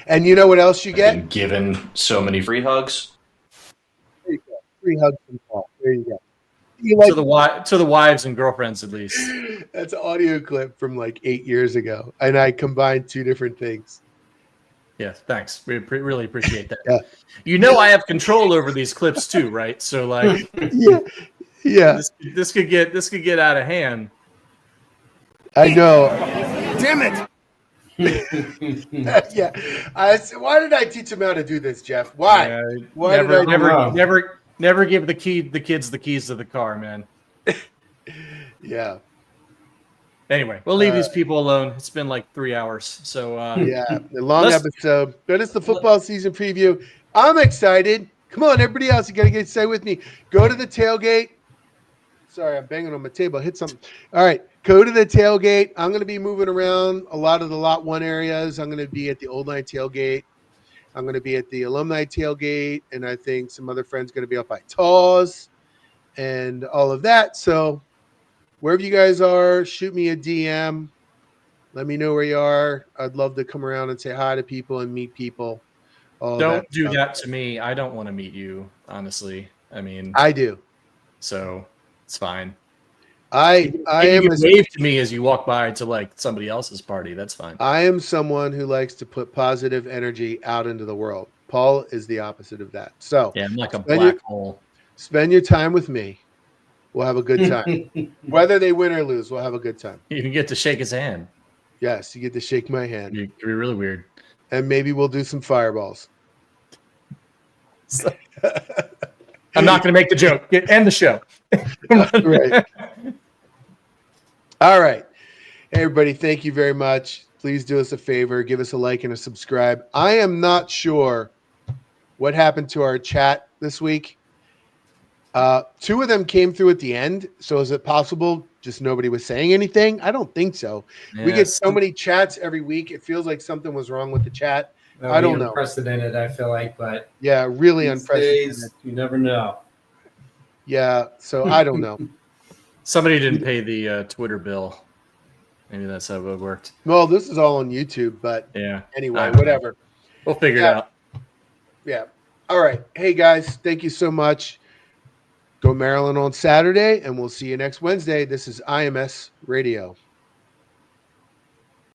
And you know what else you get?
Given so many free hugs.
There you go. Free hugs from Paul. There you go.
To the wives and girlfriends, at least.
That's an audio clip from 8 years ago, and I combined two different things.
Yes, thanks. We really appreciate that.
Yeah.
I have control over these clips too, right? So
yeah.
This could get out of hand.
I know. Damn it. Yeah. Why did I teach him how to do this, Jeff? Why? Why
Never give the kids the keys to the car, man.
Yeah.
Anyway, we'll leave these people alone. It's been 3 hours. So
yeah, a long episode. But it's the football season preview. I'm excited. Come on, everybody else, you gotta stay with me. Go to the tailgate. Sorry, I'm banging on my table. Hit something. All right. Go to the tailgate. I'm going to be moving around a lot of the Lot 1 areas. I'm going to be at the Old Line tailgate. I'm going to be at the alumni tailgate. And I think some other friends going to be up by Taws and all of that. So wherever you guys are, shoot me a DM. Let me know where you are. I'd love to come around and say hi to people and meet people.
Don't do that to me. I don't want to meet you, honestly. I mean,
I do.
So it's fine.
I am
wave to me as you walk by to somebody else's party. That's fine.
I am someone who likes to put positive energy out into the world. Paul is the opposite of that. So
yeah, I'm like a black hole.
Spend your time with me. We'll have a good time. Whether they win or lose, we'll have a good time.
You can get to shake his hand.
Yes, you get to shake my hand.
It'd be really weird.
And maybe we'll do some fireballs.
So, I'm not going to make the joke. End the show.
Right. All right. Hey, everybody, thank you very much. Please do us a favor. Give us a like and a subscribe. I am not sure what happened to our chat this week. 2 of them came through at the end. So is it possible just nobody was saying anything? I don't think so.
Yeah,
we get so many chats every week. It feels like something was wrong with the chat. I don't know.
Unprecedented, I feel like, but
yeah, really
these
unprecedented.
days, you never know.
Yeah, so I don't know.
Somebody didn't pay the Twitter bill. Maybe that's how it worked.
Well, this is all on YouTube, but
Yeah.
anyway, whatever.
We'll figure it out.
Yeah. All right. Hey, guys, thank you so much. Go Maryland on Saturday, and we'll see you next Wednesday. This is IMS Radio.